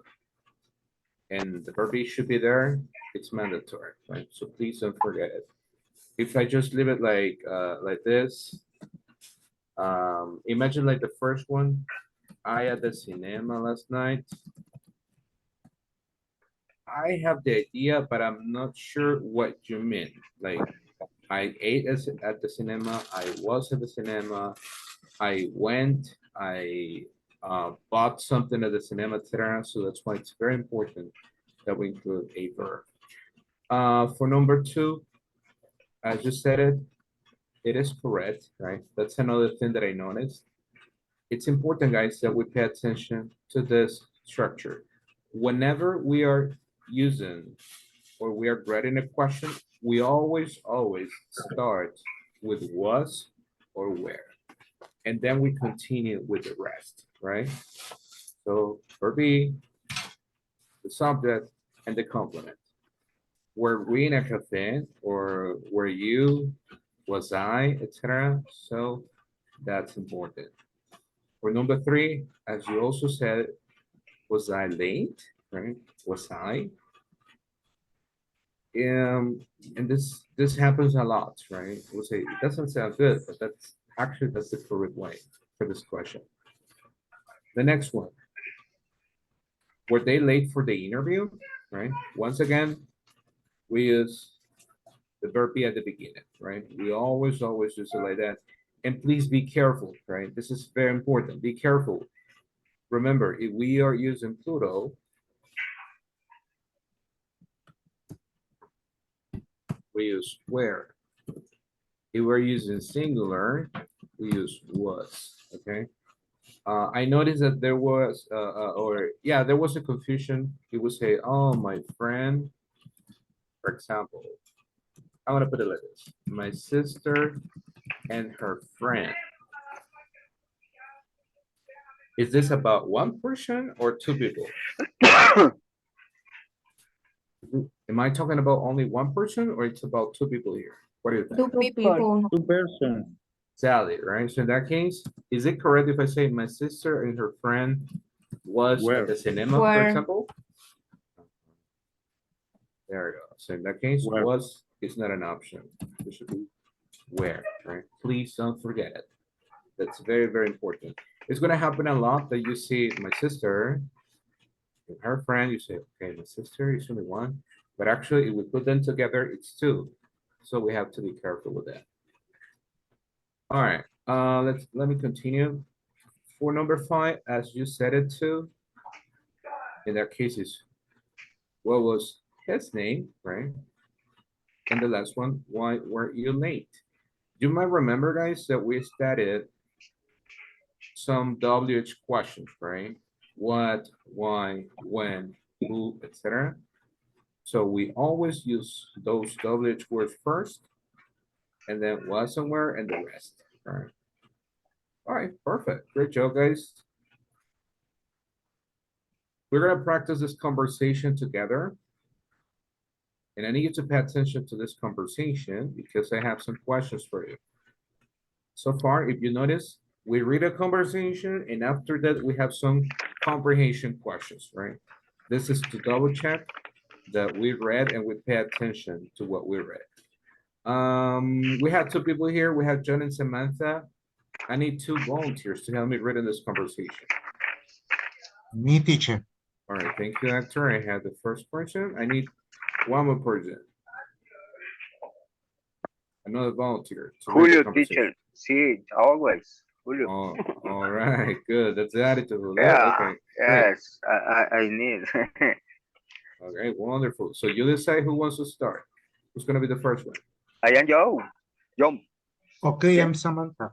Speaker 1: and the verb be should be there, it's mandatory, right? So please don't forget it. If I just leave it like this, imagine like the first one, I at the cinema last night. I have the idea, but I'm not sure what you mean. Like I ate at the cinema, I was at the cinema, I went, I bought something at the cinema, etc. So that's why it's very important that we include a verb. For number 2, I just said it, it is correct, right? That's another thing that I noticed. It's important, guys, that we pay attention to this structure. Whenever we are using or we are writing a question, we always start with was or where. And then we continue with the rest, right? So verb be, the subject, and the complement. Were we in a cafe or were you, was I, etc. So that's important. For number 3, as you also said, was I late, right? Was I? And this happens a lot, right? We'll say it doesn't sound good, but that's the correct way for this question. The next one. Were they late for the interview? Right? Once again, we use the verb be at the beginning, right? We always use it like that. And please be careful, right? This is very important. Be careful. Remember, if we are using plural, we use were. If we're using singular, we use was, okay? I noticed that there was, there was a confusion. He would say, oh, my friend, for example, I'm gonna put it like this. My sister and her friend. Is this about one person or two people? Am I talking about only one person or it's about two people here? What do you think?
Speaker 7: Two people.
Speaker 3: Two persons.
Speaker 1: Sally, right? So in that case, is it correct if I say my sister and her friend was
Speaker 3: Where?
Speaker 1: at the cinema, for
Speaker 7: Where?
Speaker 1: example? There we go. So in that case,
Speaker 3: Where?
Speaker 1: was is not an option. It should be where, right? Please don't forget it. That's very, very important. It's gonna happen a lot that you see my sister and her friend, you say, okay, my sister is only one, but actually if we put them together, it's two. So we have to be careful with that. All right, let me continue. For number 5, as you said it too, in that case is what was his name, right? And the last one, why were you late? You might remember, guys, that we studied some WH questions, right? What, why, when, who, etc. So we always use those WH words first, and then what, somewhere, and the rest. All right, perfect. Great job, guys. We're gonna practice this conversation together. And I need you to pay attention to this conversation because I have some questions for you. So far, if you notice, we read a conversation and after that we have some comprehension questions, right? This is to double check that we read and we pay attention to what we read. We have 2 people here. We have John and Samantha. I need 2 volunteers to help me read in this conversation.
Speaker 2: Me, teacher.
Speaker 1: All right, thank you, actor. I have the first person. I need 1 more person. Another volunteer. to read the
Speaker 9: Julio,
Speaker 1: conversation.
Speaker 9: teacher. See, always. Julio.
Speaker 1: Oh, all right, good. That's the attitude. Julio.
Speaker 9: Yeah,
Speaker 1: Okay, great.
Speaker 9: yes, I need.
Speaker 1: Okay, wonderful. So you decide who wants to start. Who's gonna be the first one?
Speaker 9: I am Joe. John.
Speaker 2: Okay,
Speaker 9: Yeah.
Speaker 2: I'm Samantha.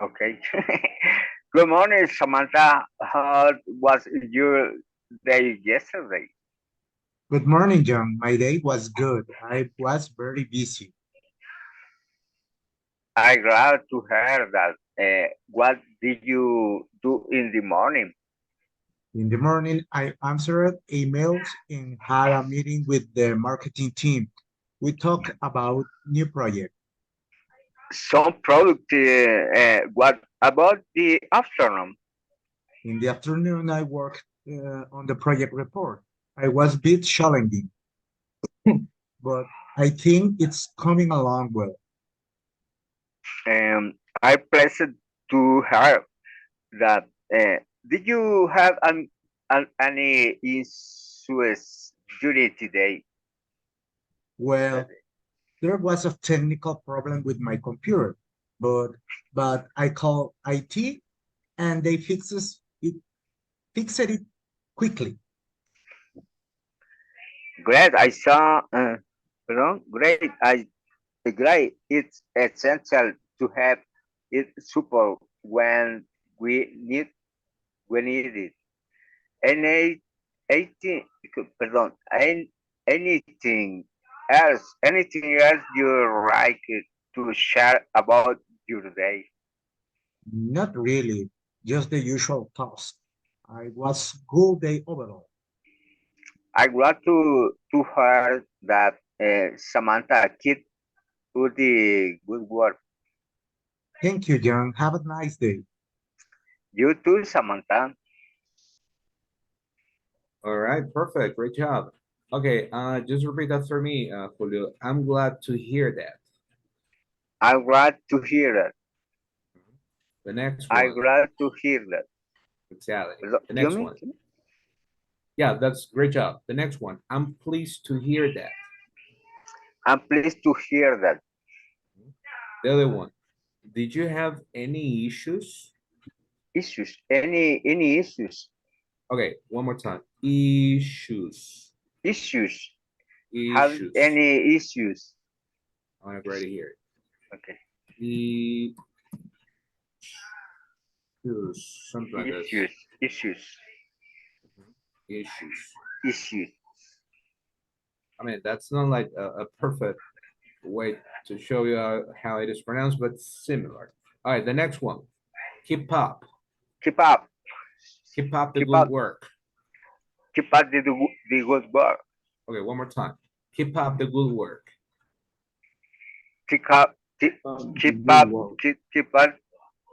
Speaker 9: Okay. Good morning, Samantha. How was your day yesterday?
Speaker 2: Good morning, John. My day was good. I was very busy.
Speaker 9: I'm glad to hear that. What did you do in the morning?
Speaker 2: In the morning, I answered emails and had a meeting with the marketing team. We talked about new project.
Speaker 9: Some product. What about the afternoon?
Speaker 2: In the afternoon, I worked on the project report. I was a bit challenging, but I think it's coming along well.
Speaker 9: I pleased to hear that. Did you have any issues during today?
Speaker 2: Well, there was a technical problem with my computer, but I called IT and they fixed it quickly.
Speaker 9: Great, I saw. Great, great. It's essential to have it support when we need it. Any, 18, pardon, anything else you like to share about your day?
Speaker 2: Not really, just the usual task. I was good day overall.
Speaker 9: I glad to hear that Samantha keep do the good work.
Speaker 2: Thank you, John. Have a nice day.
Speaker 9: You too, Samantha.
Speaker 1: All right, perfect. Great job. Okay, just repeat after me, Julio. I'm glad to hear that.
Speaker 9: I'm glad to hear that.
Speaker 1: The next
Speaker 9: I'm
Speaker 1: one.
Speaker 9: glad to hear that.
Speaker 1: Exactly.
Speaker 9: Lo-
Speaker 1: The next
Speaker 9: me?
Speaker 1: one. Yeah, that's great job. The next one. I'm pleased to hear that.
Speaker 9: I'm pleased to hear that.
Speaker 1: The other one. Did you have any issues?
Speaker 9: Issues. Any issues?
Speaker 1: Okay, one more time. Issues.
Speaker 9: Issues. Have
Speaker 1: Issues.
Speaker 9: any issues?
Speaker 1: I want to write it here.
Speaker 9: Okay.
Speaker 1: Issues. Something like this.
Speaker 9: Issues. Issues.
Speaker 1: Issues.
Speaker 9: Issues.
Speaker 1: I mean, that's not like a perfect way to show you how it is pronounced, but similar. All right, the next one. Keep up.
Speaker 9: Keep up.
Speaker 1: Keep up the
Speaker 9: Keep
Speaker 1: good
Speaker 9: up.
Speaker 1: work.
Speaker 9: Keep up the good work.
Speaker 1: Okay, one more time. Keep up the good work.
Speaker 9: Keep up. Keep up. Keep up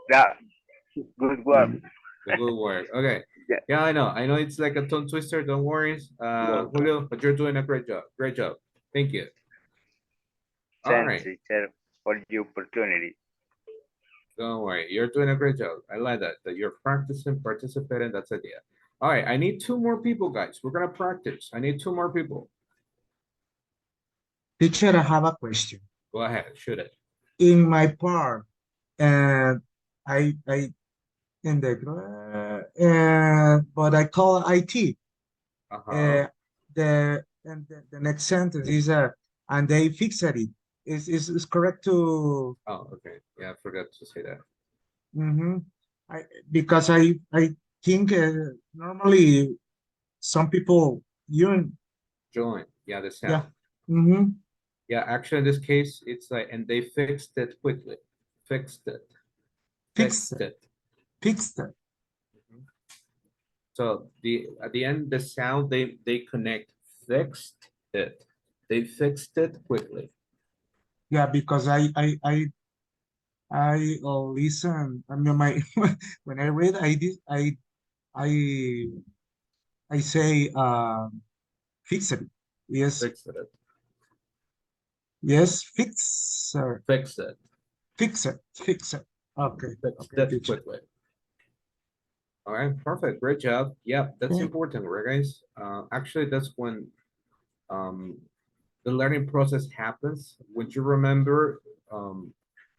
Speaker 9: that good work.
Speaker 1: The good work. Okay.
Speaker 9: Yeah.
Speaker 1: Yeah, I know. I know it's like a tongue twister. Don't worry, Julio, but you're doing a great job. Great job. Thank you. All
Speaker 9: Thanks,
Speaker 1: right.
Speaker 9: teacher, for the opportunity.
Speaker 1: Don't worry. You're doing a great job. I like that you're practicing, participating. That's the idea. All right. I need 2 more people, guys. We're going to practice. I need 2 more people.
Speaker 2: Teacher, I have a question.
Speaker 1: Go ahead. Shoot it.
Speaker 2: In my part, and I in the but I call IT.
Speaker 1: Uh-huh.
Speaker 2: The next sentence is and they fixed it. Is correct to
Speaker 1: Oh, okay. Yeah, I forgot to say that.
Speaker 2: because I think normally some people you
Speaker 1: Join. Yeah, the sound.
Speaker 2: yeah. Mm-hmm.
Speaker 1: Yeah, actually, in this case, it's like, and they fixed it quickly. Fixed it.
Speaker 2: Fixed it. Fixed it.
Speaker 1: Mhm. So at the end, the sound they connect fixed it. They fixed it quickly.
Speaker 2: Yeah, because I listen. I mean, my when I read, I say fix it. Yes,
Speaker 1: Fixed it.
Speaker 2: yes, fix
Speaker 1: Fixed it.
Speaker 2: fix it, fix it. Okay,
Speaker 1: Fixed
Speaker 2: okay,
Speaker 1: it
Speaker 2: teacher.
Speaker 1: quickly. All right, perfect. Great job. Yeah, that's
Speaker 2: Yeah.
Speaker 1: important, right, guys? Actually, that's when the learning process happens. Would you remember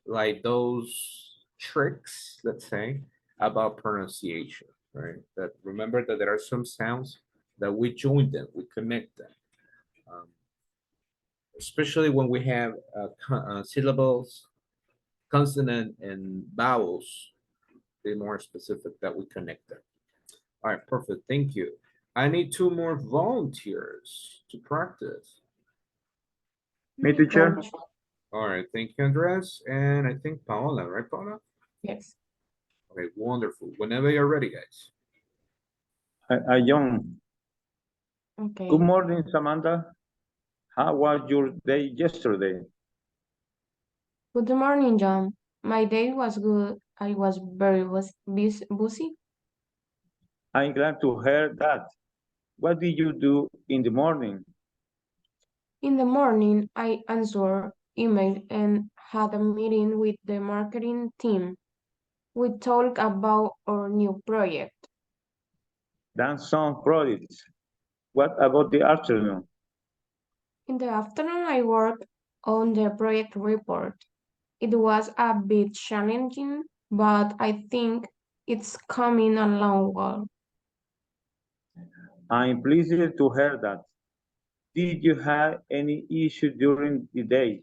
Speaker 1: like those tricks, let's say, about pronunciation, right? That remember that there are some sounds that we join them, we connect them. Um, Especially when we have syllables, consonant, and vowels, be more specific that we connect them. All right, perfect. Thank you. I need 2 more volunteers to practice.
Speaker 3: Me, teacher.
Speaker 1: All right, thank you, Andres. And I think Paola, right, Paola?
Speaker 4: Yes.
Speaker 1: Okay, wonderful. Whenever you're ready, guys.
Speaker 3: John.
Speaker 4: Okay.
Speaker 3: Good morning, Samantha. How was your day yesterday?
Speaker 4: Good morning, John. My day was good. I was very busy.
Speaker 3: I'm glad to hear that. What did you do in the morning?
Speaker 4: In the morning, I answered email and had a meeting with the marketing team. We talked about our new project.
Speaker 3: Done some projects. What about the afternoon?
Speaker 4: In the afternoon, I worked on the project report. It was a bit challenging, but I think it's coming along well.
Speaker 3: I'm pleased to hear that. Did you have any issue during the day?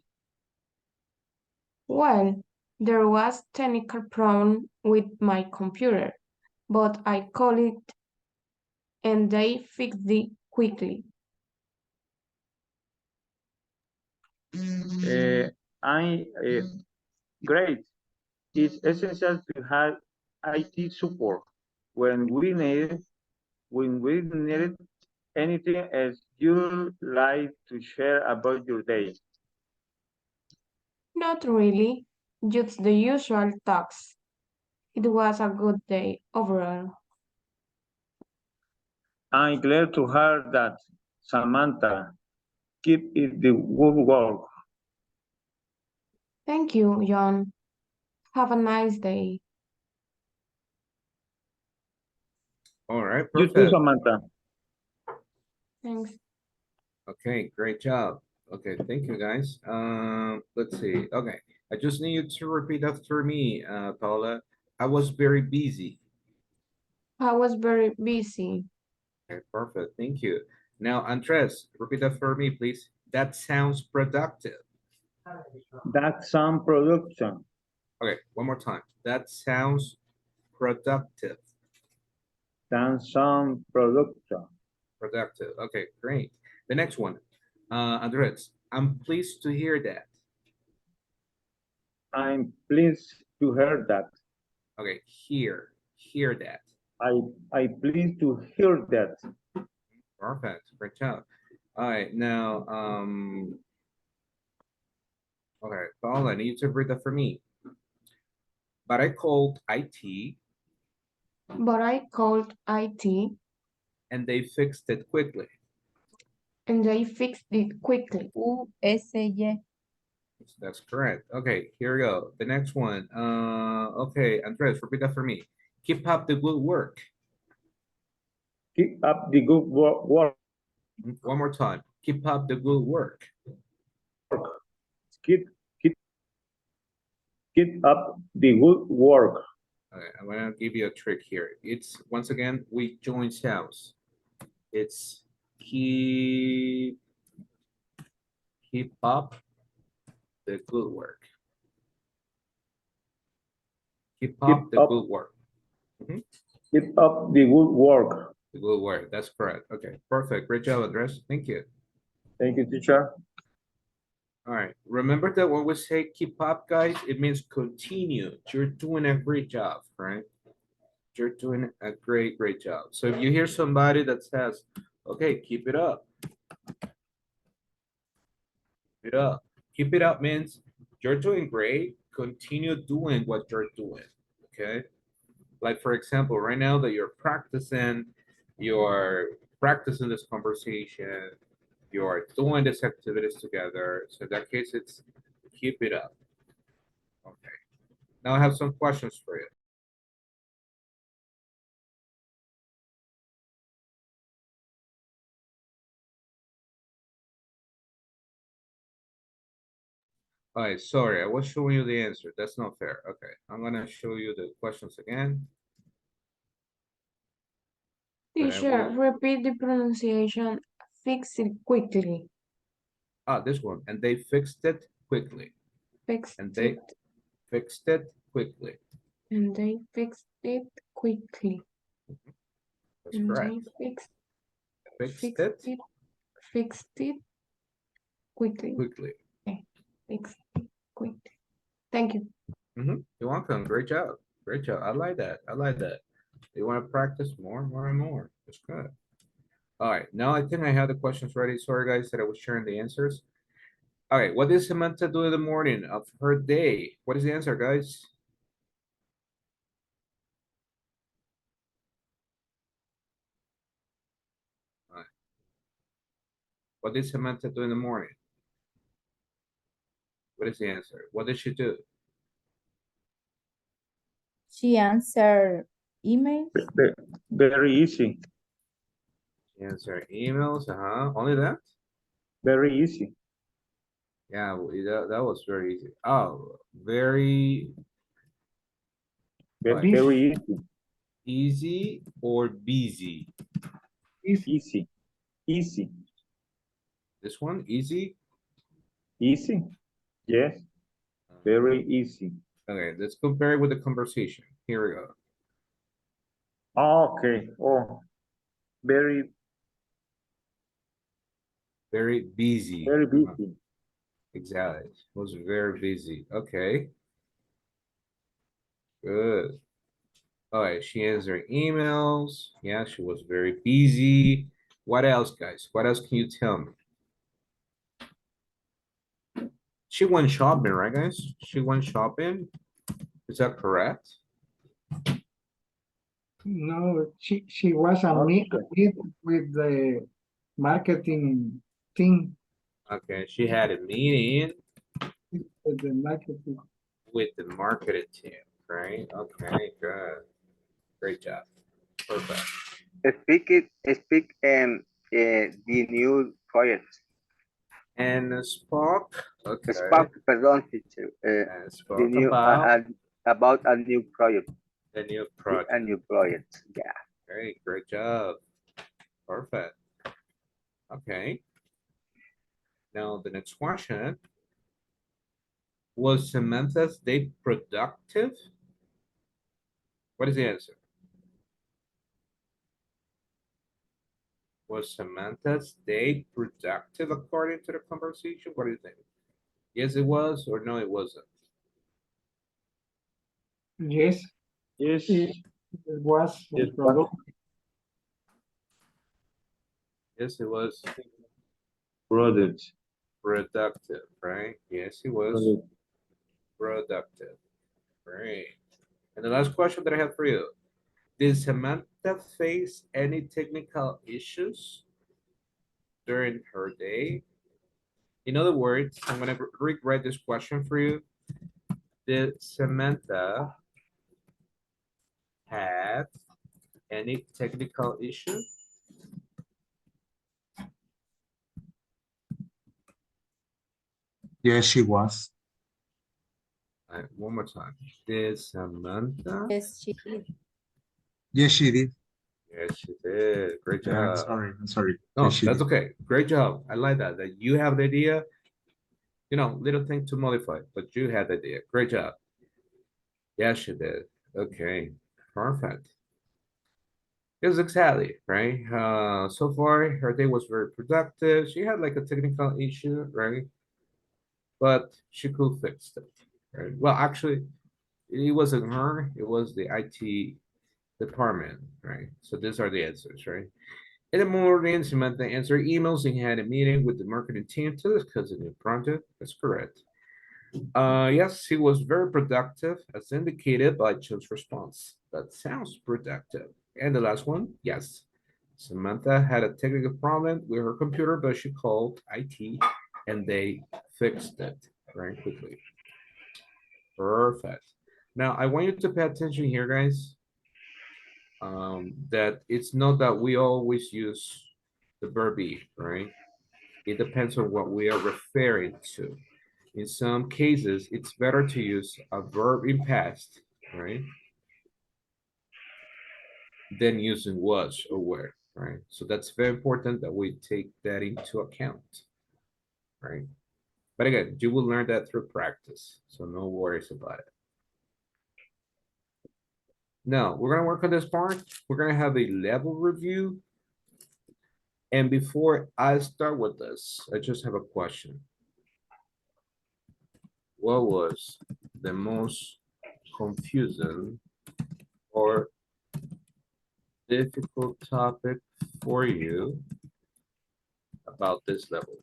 Speaker 4: Well, there was technical problem with my computer, but I called it and they fixed it quickly.
Speaker 3: I'm great. It's essential to have IT support when we need anything else you'd like to share about your day.
Speaker 4: Not really, just the usual talks. It was a good day overall.
Speaker 3: I'm glad to hear that, Samantha. Keep it the good work.
Speaker 4: Thank you, John. Have a nice day.
Speaker 1: All right,
Speaker 3: You too,
Speaker 1: perfect.
Speaker 3: Samantha.
Speaker 4: Thanks.
Speaker 1: Okay, great job. Okay, thank you guys. Let's see. Okay, I just need you to repeat after me, Paula. I was very busy.
Speaker 4: I was very busy.
Speaker 1: Okay, perfect. Thank you. Now, Andres, repeat after me, please. That sounds productive.
Speaker 3: That's some production.
Speaker 1: Okay, one more time. That sounds productive.
Speaker 3: That's some production.
Speaker 1: Productive. Okay, great. The next one, Andres, I'm pleased to hear that.
Speaker 3: I'm pleased to hear that.
Speaker 1: Okay, hear that.
Speaker 3: I pleased to hear that.
Speaker 1: Perfect, great job. All right, now, okay, Paula, I need you to read that for me. But I called IT
Speaker 4: But I called IT
Speaker 1: and they fixed it quickly.
Speaker 4: and they fixed it quickly.
Speaker 7: USY.
Speaker 1: That's correct. Okay, here we go. The next one. Okay, Andres, repeat that for me. Keep up the good work.
Speaker 3: Keep up the good work.
Speaker 1: One more time. Keep up the good work.
Speaker 3: Keep up the good work.
Speaker 1: Okay, I'm gonna give you a trick here. It's once again we join sounds. It's keep up the good work. Keep up the good work. Mhm.
Speaker 3: Keep up the good work.
Speaker 1: The good work. That's correct. Okay, perfect. Great job, Andres. Thank you.
Speaker 3: Thank you, teacher.
Speaker 1: All right. Remember that when we say keep up, guys, it means continue. You're doing a great job, right? You're doing a great job. So if you hear somebody that says, okay, keep it up. Keep it up. Keep it up means you're doing great. Continue doing what you're doing. Okay. Like for example, right now that you're practicing this conversation, you're doing these activities together. So in that case, it's keep it up. Okay. Now I have some questions for you. All right, sorry, I was showing you the answer. That's not fair. Okay, I'm gonna show you the questions again. But I
Speaker 4: Teacher,
Speaker 1: will-
Speaker 4: repeat the pronunciation. Fix it quickly.
Speaker 1: this one, and they fixed it quickly.
Speaker 4: Fixed
Speaker 1: And they
Speaker 4: it.
Speaker 1: fixed it quickly.
Speaker 4: And they fixed it quickly.
Speaker 1: That's
Speaker 4: And
Speaker 1: correct.
Speaker 4: they
Speaker 1: Fixed it
Speaker 4: fixed it quickly.
Speaker 1: quickly.
Speaker 4: Okay. Fixed it quickly. Thank you.
Speaker 1: You're welcome. Great job. Great job. I like that. I like that. You want to practice more and more. That's good. All right, now I think I have the questions ready. Sorry, guys, that I was sharing the answers. All right, what did Samantha do in the morning of her day? What is the answer, guys? All right. What did Samantha do in the morning? What is the answer? What did she do?
Speaker 7: She answered emails.
Speaker 3: Very easy.
Speaker 1: She answered emails. Only that?
Speaker 3: Very easy.
Speaker 1: Yeah, that was very easy. Oh, very Right.
Speaker 3: Very easy.
Speaker 1: easy or busy?
Speaker 3: Easy. Easy.
Speaker 1: This one, easy?
Speaker 3: Easy. Yes. Very easy.
Speaker 1: Okay, let's compare it with the conversation. Here we go.
Speaker 3: Okay. Oh, very
Speaker 1: Very busy.
Speaker 3: busy.
Speaker 1: Exactly. Was very busy. Okay. Good. All right, she answered emails. Yeah, she was very busy. What else, guys? What else can you tell me? She went shopping, right, guys? She went shopping. Is that correct?
Speaker 5: No, she was a meet with the marketing team.
Speaker 1: Okay, she had a meeting
Speaker 5: With the marketing.
Speaker 1: with the marketing team, right? Okay, good. Great job. Perfect.
Speaker 9: speak the new project.
Speaker 1: And Spock, okay.
Speaker 9: Spock, perdón, teacher.
Speaker 1: And
Speaker 9: The
Speaker 1: Spock
Speaker 9: new about a new project.
Speaker 1: the new
Speaker 9: A
Speaker 1: project.
Speaker 9: new project. Yeah.
Speaker 1: Great job. Perfect. Okay. Now the next question. Was Samantha's day productive? What is the answer? Was Samantha's day productive according to the conversation? What do you think? Yes, it was, or no, it wasn't.
Speaker 5: Yes,
Speaker 3: Yes.
Speaker 5: it was
Speaker 3: Yes,
Speaker 5: productive.
Speaker 1: Yes, it was
Speaker 3: product.
Speaker 1: productive, right? Yes, it was productive. Great. And the last question that I have for you. Did Samantha face any technical issues during her day? In other words, I'm going to rewrite this question for you. Did Samantha have any technical issue?
Speaker 2: Yes, she was.
Speaker 1: All right, one more time. Did Samantha?
Speaker 7: Yes, she did.
Speaker 2: Yes, she did.
Speaker 1: Yes, she did. Great
Speaker 2: I'm
Speaker 1: job.
Speaker 2: sorry. I'm sorry.
Speaker 1: No,
Speaker 2: Yes, she
Speaker 1: that's
Speaker 2: did.
Speaker 1: okay. Great job. I like that. That you have the idea. You know, little thing to modify, but you had the idea. Great job. Yes, she did. Okay, perfect. Yes, exactly, right? So far her day was very productive. She had like a technical issue, right? But she could fix it, right? Well, actually, it wasn't her, it was the IT department, right? So these are the answers, right? In the morning, Samantha answered emails and had a meeting with the marketing team to discuss the new project. That's correct. Yes, he was very productive, as indicated by Joe's response. That sounds productive. And the last one, yes. Samantha had a technical problem with her computer, but she called IT and they fixed it very quickly. Perfect. Now, I want you to pay attention here, guys. That it's not that we always use the verb be, right? It depends on what we are referring to. In some cases, it's better to use a verb in past, right? Than using was or were, right? So that's very important that we take that into account, right? But again, you will learn that through practice, so no worries about it. Now, we're gonna work on this part. We're gonna have a level review. And before I start with this, I just have a question. What was the most confusing or difficult topic for you about this level?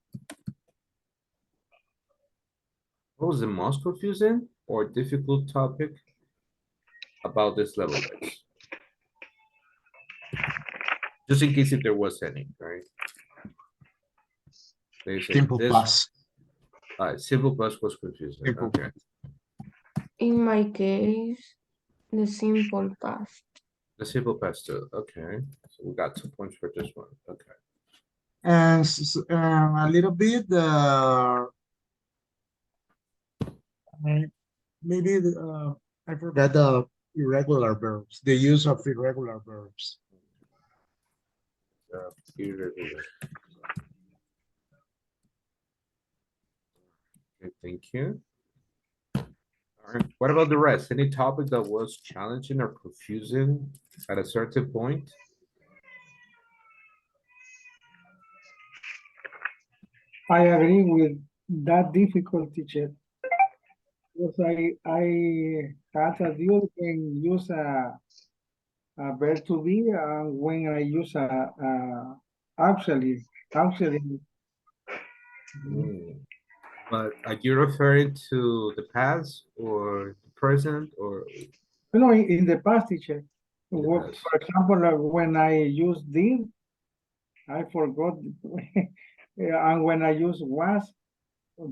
Speaker 1: What was the most confusing or difficult topic about this level, guys? Just in case if there was any, right? They say
Speaker 2: Simple
Speaker 1: this.
Speaker 2: plus.
Speaker 1: Simple plus was confusing.
Speaker 2: Simple.
Speaker 1: Okay.
Speaker 4: In my case, the simple past.
Speaker 1: The simple past too. Okay. So we got 2 points for this one. Okay.
Speaker 2: And a little bit, maybe I forgot the irregular verbs, the use of irregular verbs.
Speaker 1: Irregular. Okay, thank you. All right. What about the rest? Any topic that was challenging or confusing at a certain point?
Speaker 5: I agree with that difficult teacher. Because I had a deal when use a verb to be and when I use actually.
Speaker 1: But are you referring to the past or the present or
Speaker 5: You know, in the past, teacher,
Speaker 1: in the past?
Speaker 5: for example, when I use did, I forgot. Yeah, and when I use was,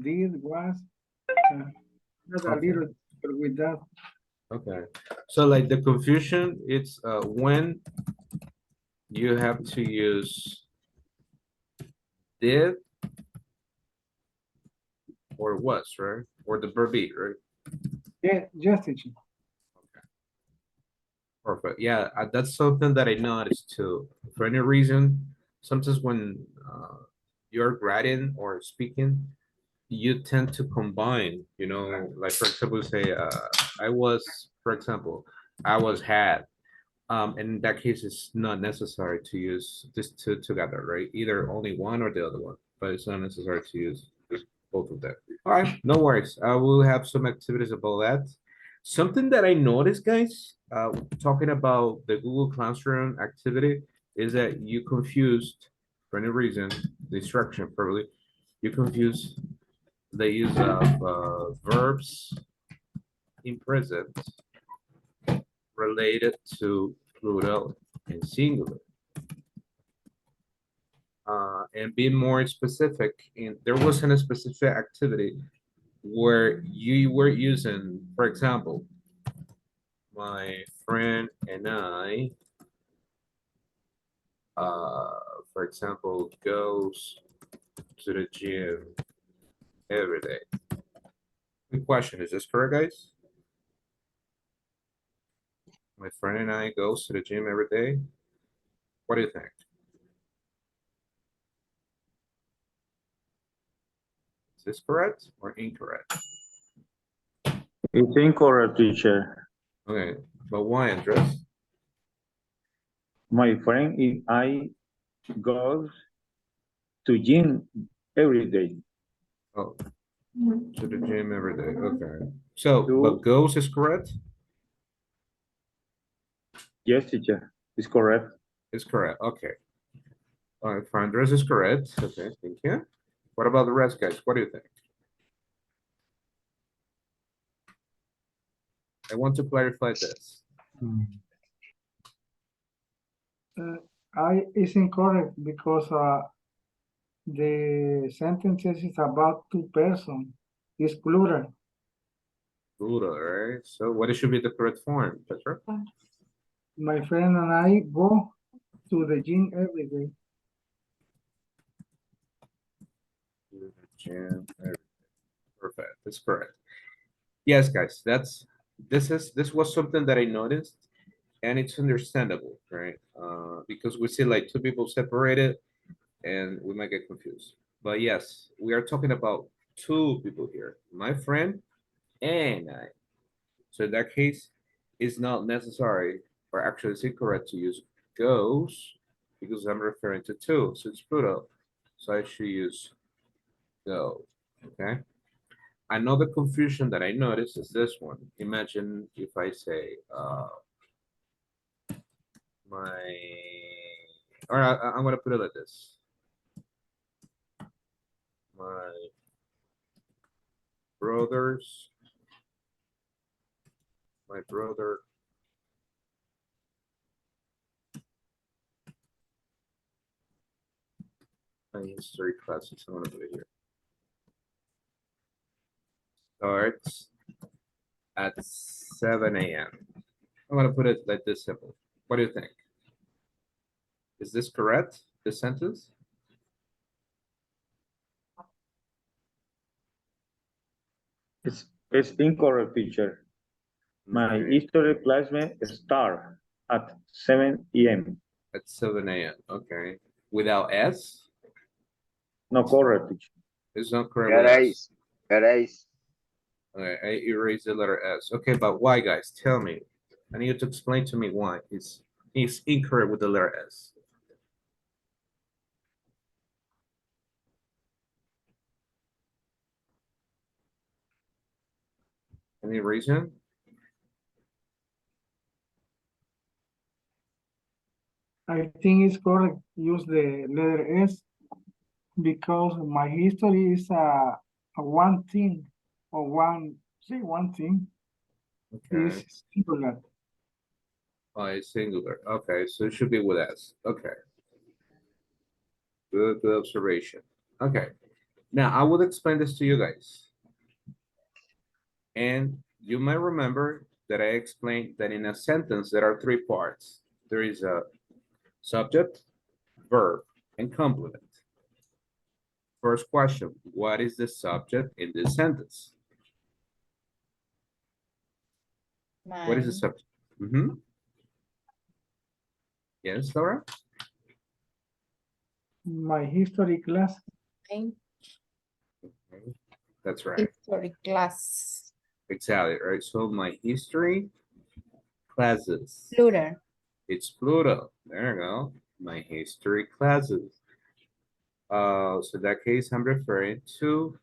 Speaker 5: did, was, not a
Speaker 1: Okay.
Speaker 5: little with that.
Speaker 1: Okay. So like the confusion, it's when you have to use did or was, right? Or the verb be, right?
Speaker 5: Yeah, yes, teacher.
Speaker 1: Perfect. Yeah, that's something that I noticed too. For any reason, sometimes when you're writing or speaking, you tend to combine, like for example, say, I was, for example, I was had. And in that case, it's not necessary to use this two together, right? Either only one or the other one, but it's not necessary to use both of them. All right, no worries. I will have some activities about that. Something that I noticed, guys, talking about the Google Classroom activity, is that you confused, for any reason, the instruction probably, you confused the use of verbs in present related to plural and singular. And be more specific, there wasn't a specific activity where you were using, for example, my friend and I, for example, goes to the gym every day. Good question. Is this correct, guys? My friend and I goes to the gym every day. What do you think? Is this correct or incorrect?
Speaker 3: It's incorrect, teacher.
Speaker 1: Okay, but why, Andres?
Speaker 3: My friend and I go to gym every day.
Speaker 1: Oh, to the gym every day. Okay. So,
Speaker 3: To-
Speaker 1: but goes is correct?
Speaker 3: Yes, teacher. It's correct.
Speaker 1: Is correct. Okay. All right, for Andres is correct. Okay, thank you. What about the rest, guys? What do you think? I want to clarify this.
Speaker 5: I is incorrect because the sentences is about two persons. It's plural.
Speaker 1: Plural, right? So what it should be the correct form, Petra?
Speaker 5: My friend and I go to the gym every day.
Speaker 1: Gym, perfect. That's correct. Yes, guys, this was something that I noticed, and it's understandable, right? Because we see like two people separated, and we might get confused. But yes, we are talking about two people here, my friend and I. So in that case, it's not necessary, or actually it's incorrect to use goes because I'm referring to two, so it's plural. So I should use go, okay? Another confusion that I noticed is this one. Imagine if I say, my, or I'm gonna put it like this. My brothers, my brother my history classes. I want to put it here. Starts at 7 a.m. I'm gonna put it like this simple. What do you think? Is this correct? This sentence?
Speaker 3: It's incorrect, teacher. My
Speaker 1: Okay,
Speaker 3: history classmate start at 7 a.m.
Speaker 1: at 7 a.m. Okay. Without S?
Speaker 3: No, correct, teacher.
Speaker 1: It's not correct with S.
Speaker 9: Erase.
Speaker 1: Okay, I erase the letter S. Okay, but why, guys? Tell me. I need you to explain to me why it's incorrect with the letter S. Any reason?
Speaker 5: I think it's correct. Use the letter S because my history is a one thing or one thing
Speaker 1: Okay.
Speaker 5: is singular.
Speaker 1: Oh, it's singular. Okay, so it should be with S. Okay. Good observation. Okay. Now I will explain this to you guys. And you might remember that I explained that in a sentence there are three parts. There is a Subject, verb, and complement. First question, what is the subject in this sentence? What is the
Speaker 7: Mine.
Speaker 1: subject? Yes, Laura?
Speaker 5: My history class.
Speaker 7: Mine.
Speaker 1: That's right.
Speaker 7: History class.
Speaker 1: Exactly, right? So my history classes.
Speaker 7: Plural.
Speaker 1: It's plural. There you go. My history classes. So in that case, I'm referring to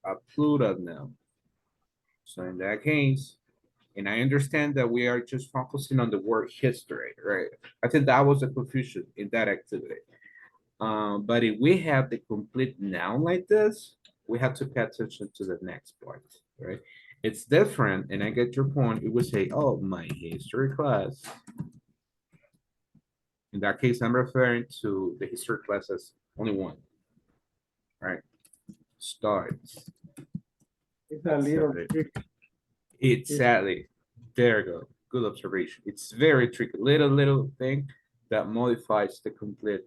Speaker 1: a plural noun. So in that case, and I understand that we are just focusing on the word history, right? I think that was a confusion in that activity. But if we have the complete noun like this, we have to pay attention to the next part, right? It's different, and I get your point. It would say, oh, my history class. In that case, I'm referring to the history class as only one, right? Starts.
Speaker 5: It's a little
Speaker 1: Separate.
Speaker 5: trick.
Speaker 1: It's sadly, there you go. Good observation. It's very tricky. Little thing that modifies the complete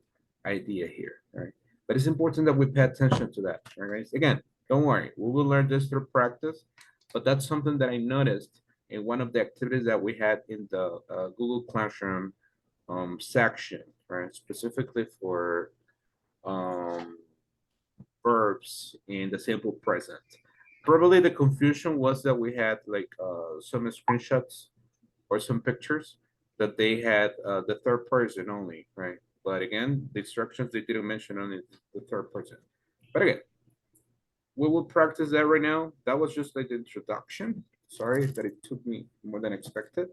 Speaker 1: idea here, right? But it's important that we pay attention to that, all right? Again, don't worry. We will learn this through practice, but that's something that I noticed in one of the activities that we had in the Google Classroom section, right? Specifically for verbs in the simple present. Probably the confusion was that we had like some screenshots or some pictures that they had the third person only, right? But again, the instructions, they didn't mention only the third person. But again, we will practice that right now. That was just like the introduction. Sorry that it took me more than expected.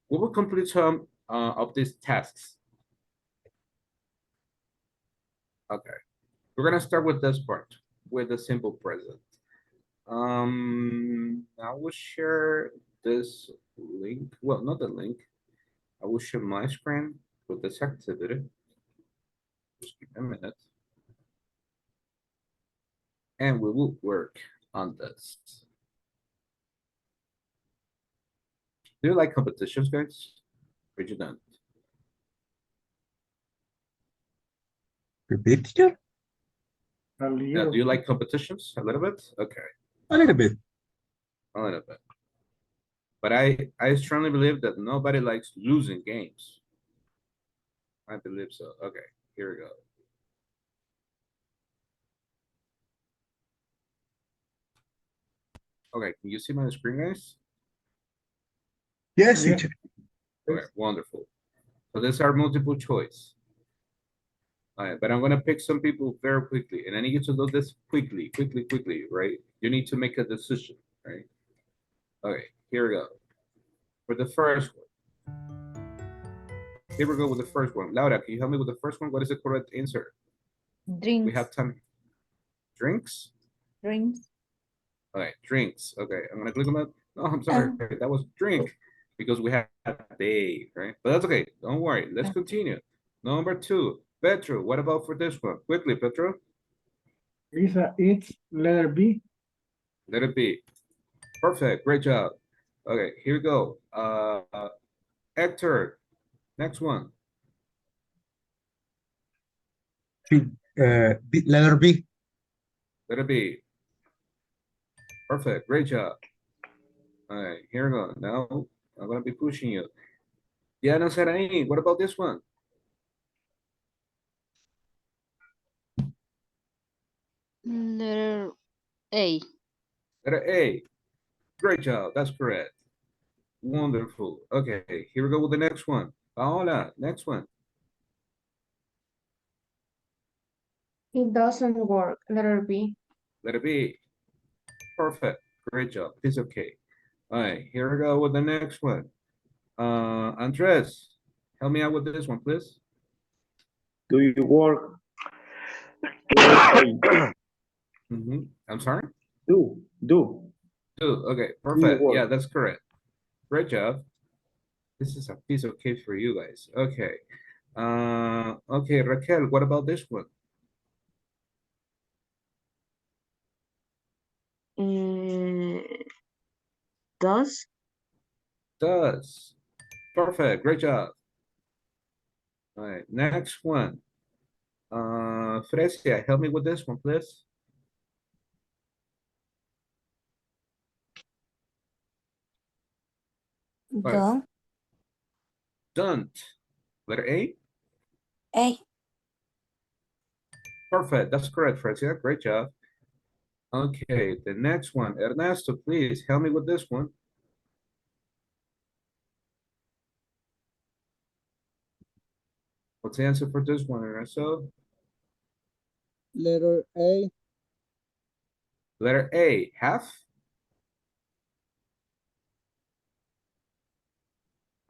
Speaker 1: We will complete some of these tasks. Okay, we're gonna start with this part, with the simple present. I will share this link. Well, not the link. I will share my screen with this activity. Just give me a minute. And we will work on this. Do you like competitions, guys? Or you don't?
Speaker 2: Repeat, teacher?
Speaker 5: A
Speaker 1: Do
Speaker 5: little.
Speaker 1: you like competitions a little bit? Okay,
Speaker 2: A little bit.
Speaker 1: a little bit. But I strongly believe that nobody likes losing games. I believe so. Okay, here we go. Okay, can you see my screen, guys?
Speaker 2: Yes,
Speaker 5: Yeah.
Speaker 2: teacher.
Speaker 1: Okay, wonderful. So these are multiple choice. All right, but I'm gonna pick some people very quickly, and I need you to do this quickly, right? You need to make a decision, right? Okay, here we go. For the first one. Here we go with the first one. Laura, can you help me with the first one? What is the correct answer?
Speaker 7: Drinks.
Speaker 1: We have time. Drinks?
Speaker 7: Drinks.
Speaker 1: Okay, drinks. Okay, I'm gonna click on that. No, I'm sorry. That was drink because we had Dave, right? But that's okay. Don't worry. Let's continue. Number two, Petro. What about for this one? Quickly, Petro.
Speaker 5: It's letter B.
Speaker 1: Let it be. Perfect. Great job. Okay, here we go. Hector. Next one.
Speaker 2: Letter B.
Speaker 1: Let it be. Perfect. Great job. All right, here we go. Now I'm gonna be pushing you. Diana Sarain, what about this one?
Speaker 8: Letter A.
Speaker 1: Letter A. Great job. That's correct. Wonderful. Okay, here we go with the next one. Paola, next one.
Speaker 4: It doesn't work. Letter B.
Speaker 1: Letter B. Perfect. Great job. It's okay. All right, here we go with the next one. Andres, help me out with this one, please.
Speaker 3: Do you work?
Speaker 1: I'm sorry?
Speaker 3: Do.
Speaker 1: Do. Okay, perfect. Yeah, that's correct. Great job. This is a piece of cake for you guys. Okay. Okay, Raquel, what about this one?
Speaker 10: Does.
Speaker 1: Does. Perfect. Great job. All right, next one. Fresia, help me with this one, please. Right.
Speaker 7: Don't.
Speaker 1: Don't. Letter A.
Speaker 7: A.
Speaker 1: Perfect. That's correct, Fresia. Great job. Okay, the next one. Ernesto, please help me with this one. What's the answer for this one, Ernesto?
Speaker 5: Letter A.
Speaker 1: Letter A, half.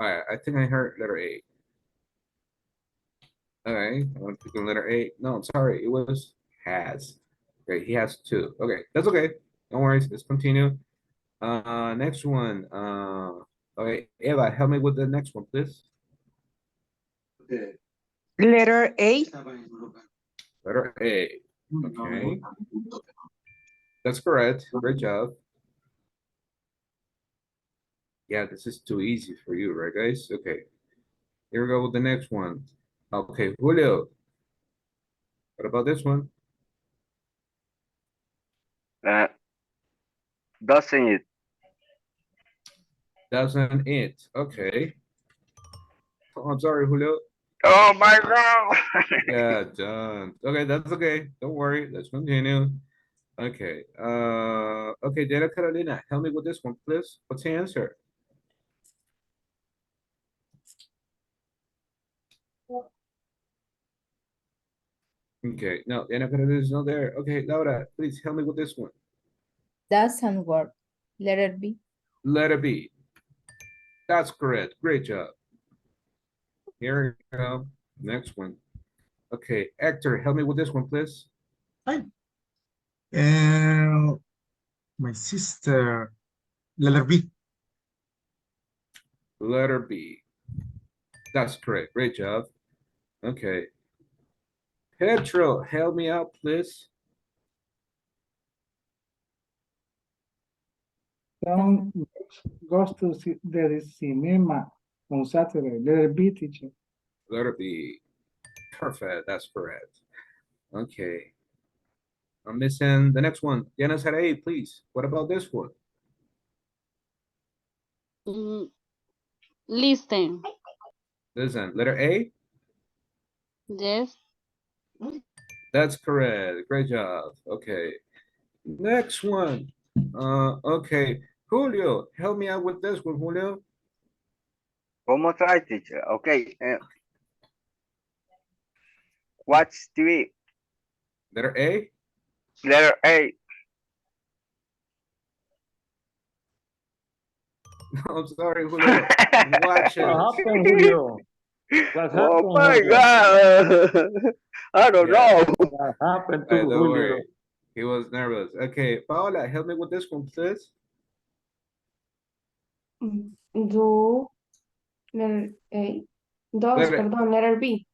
Speaker 1: All right, I think I heard letter A. All right, I'm picking letter A. No, I'm sorry, it was has. Okay, he has two. Okay, that's okay. Don't worry, let's continue. Next one. Okay, Eva, help me with the next one, please.
Speaker 6: Letter A.
Speaker 1: Letter A. Okay, that's correct. Great job. Yeah, this is too easy for you, right, guys? Okay, here we go with the next one. Okay, Julio. What about this one?
Speaker 9: Doesn't it?
Speaker 1: Doesn't it? Okay. Oh, I'm sorry, Julio.
Speaker 9: Oh my God.
Speaker 1: Yeah, done. Okay, that's okay. Don't worry. Let's continue. Okay. Okay, Dana Carolina, help me with this one, please. What's the answer? Okay, no, Dana Carolina is not there. Okay, Laura, please help me with this one.
Speaker 7: Doesn't work. Letter B.
Speaker 1: Letter B. That's correct. Great job. Here we go. Next one. Okay, Hector, help me with this one, please.
Speaker 2: Hi. And my sister, letter B.
Speaker 1: Letter B. That's correct. Great job. Okay. Petro, help me out, please.
Speaker 5: Tom goes to the cinema on Saturday. Letter B, teacher.
Speaker 1: Letter B. Perfect. That's correct. Okay. I'm missing the next one. Diana Saray, please. What about this one?
Speaker 8: Listen.
Speaker 1: Listen, letter A.
Speaker 8: Yes.
Speaker 1: That's correct. Great job. Okay. Next one. Okay. Julio, help me out with this one, Julio.
Speaker 9: One more try, teacher. Okay. What's TV?
Speaker 1: Letter A.
Speaker 9: Letter A.
Speaker 1: I'm sorry, Julio. Watch it.
Speaker 3: What happened, Julio? What
Speaker 9: Oh
Speaker 3: happened,
Speaker 9: my
Speaker 3: Julio?
Speaker 9: God. I don't
Speaker 1: Yeah.
Speaker 9: know.
Speaker 3: What happened to
Speaker 1: Don't
Speaker 3: Julio?
Speaker 1: worry. He was nervous. Okay, Paola, help me with this one, please.
Speaker 4: Do, letter A. Dos,
Speaker 1: Letter-
Speaker 4: perdón, letter B.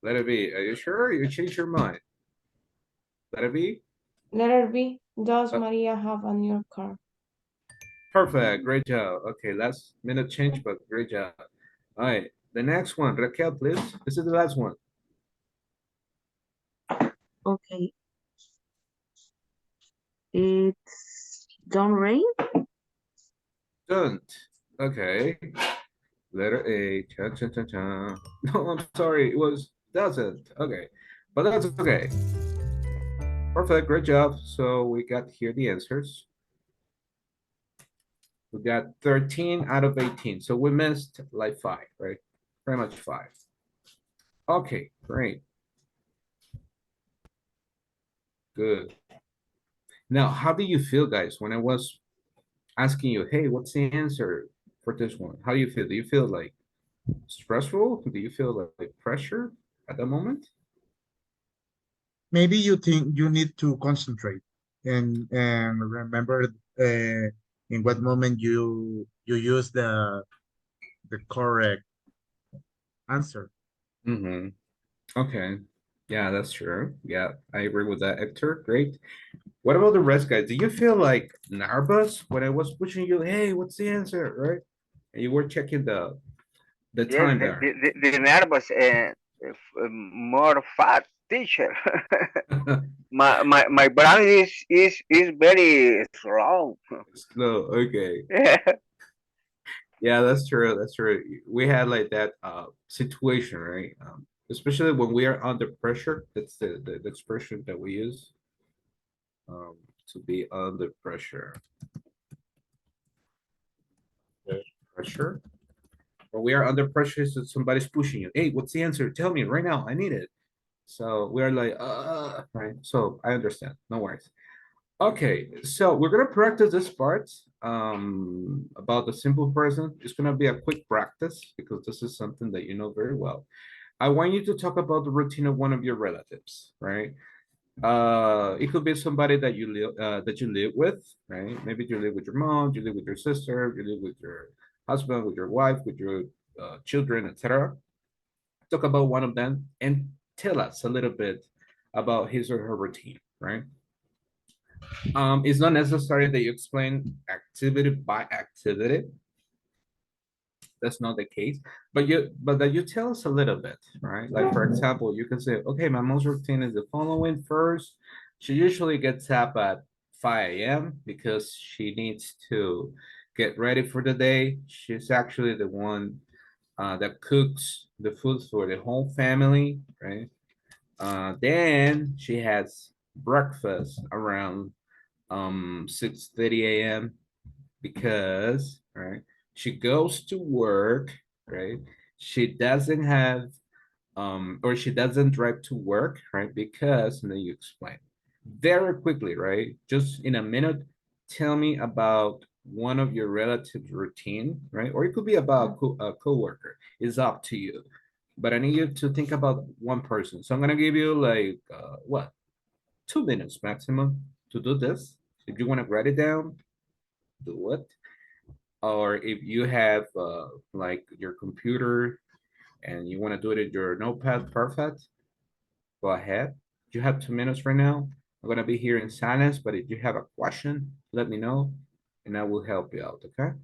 Speaker 1: Letter B. Are you sure? You changed your mind. Letter B.
Speaker 4: Letter B. Does
Speaker 1: Uh,
Speaker 4: Maria have a new car?
Speaker 1: Perfect. Great job. Okay, last minute change, but great job. All right, the next one, Raquel, please. This is the last one.
Speaker 10: Okay. It's don't rain.
Speaker 1: Don't. Okay. Letter A. Cha, cha, cha, cha. No, I'm sorry. It was doesn't. Okay, but that's okay. Perfect. Great job. So we got here the answers. We got 13 out of 18. So we missed like 5, right? Pretty much 5. Okay, great. Good. Now, how do you feel, guys, when I was asking you, hey, what's the answer for this one? How do you feel? Do you feel like stressful? Do you feel like pressure at the moment?
Speaker 2: Maybe you think you need to concentrate and remember in what moment you use the correct answer.
Speaker 1: Mm-hmm. Okay. Yeah, that's true. Yeah, I agree with that, Hector. Great. What about the rest, guys? Do you feel like nervous when I was pushing you? Hey, what's the answer, right? And you were checking the
Speaker 9: Yes,
Speaker 1: time there.
Speaker 9: the nervous. more fat, teacher. My brain is very slow.
Speaker 1: Slow. Okay. Yeah, that's true. That's true. We had like that situation, right? Especially when we are under pressure. That's the expression that we use. To be under pressure. Pressure. When we are under pressure, so somebody's pushing you. Hey, what's the answer? Tell me right now. I need it. So we are like, right. So I understand. No worries. Okay, so we're gonna practice this part about the simple present. It's gonna be a quick practice because this is something that you know very well. I want you to talk about the routine of one of your relatives, right? It could be somebody that you live with, right? Maybe you live with your mom, you live with your sister, you live with your husband, with your wife, with your children, etc. Talk about one of them and tell us a little bit about his or her routine, right? It's not necessary that you explain activity by activity. That's not the case, but that you tell us a little bit, right? Like for example, you can say, okay, my mom's routine is the following. First, she usually gets up at 5 a.m. because she needs to get ready for the day. She's actually the one that cooks the food for the whole family, right? Then she has breakfast around 6:30 a.m. because right she goes to work, right? She doesn't have or she doesn't drive to work, right? Because and then you explain very quickly, right? Just in a minute, tell me about one of your relatives routine, right? Or it could be about a coworker. It's up to you, but I need you to think about one person. So I'm gonna give you like what, 2 minutes maximum to do this. If you want to write it down, do it. Or if you have like your computer and you want to do it in your notepad, perfect. Go ahead. You have 2 minutes right now. I'm gonna be here in silence, but if you have a question, let me know and I will help you out, okay?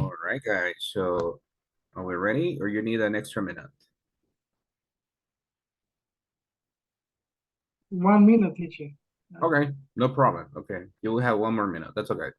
Speaker 1: All right, guys. So are we ready or you need an extra minute?
Speaker 5: 1 minute, teacher.
Speaker 1: Okay, no problem. Okay, you will have 1 more minute. That's okay.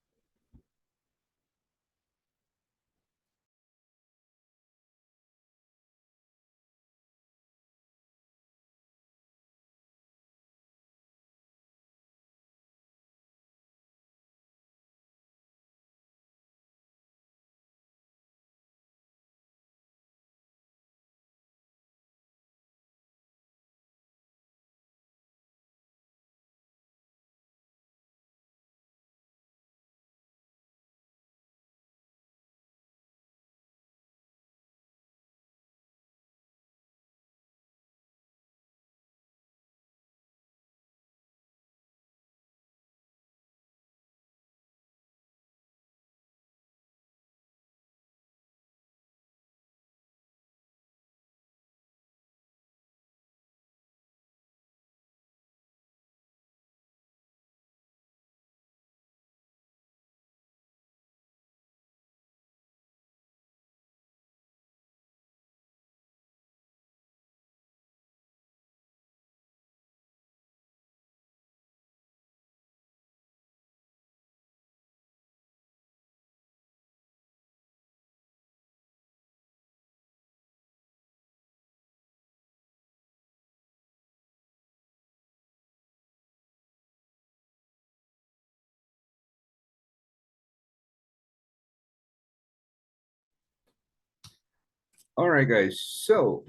Speaker 1: All right, guys. So,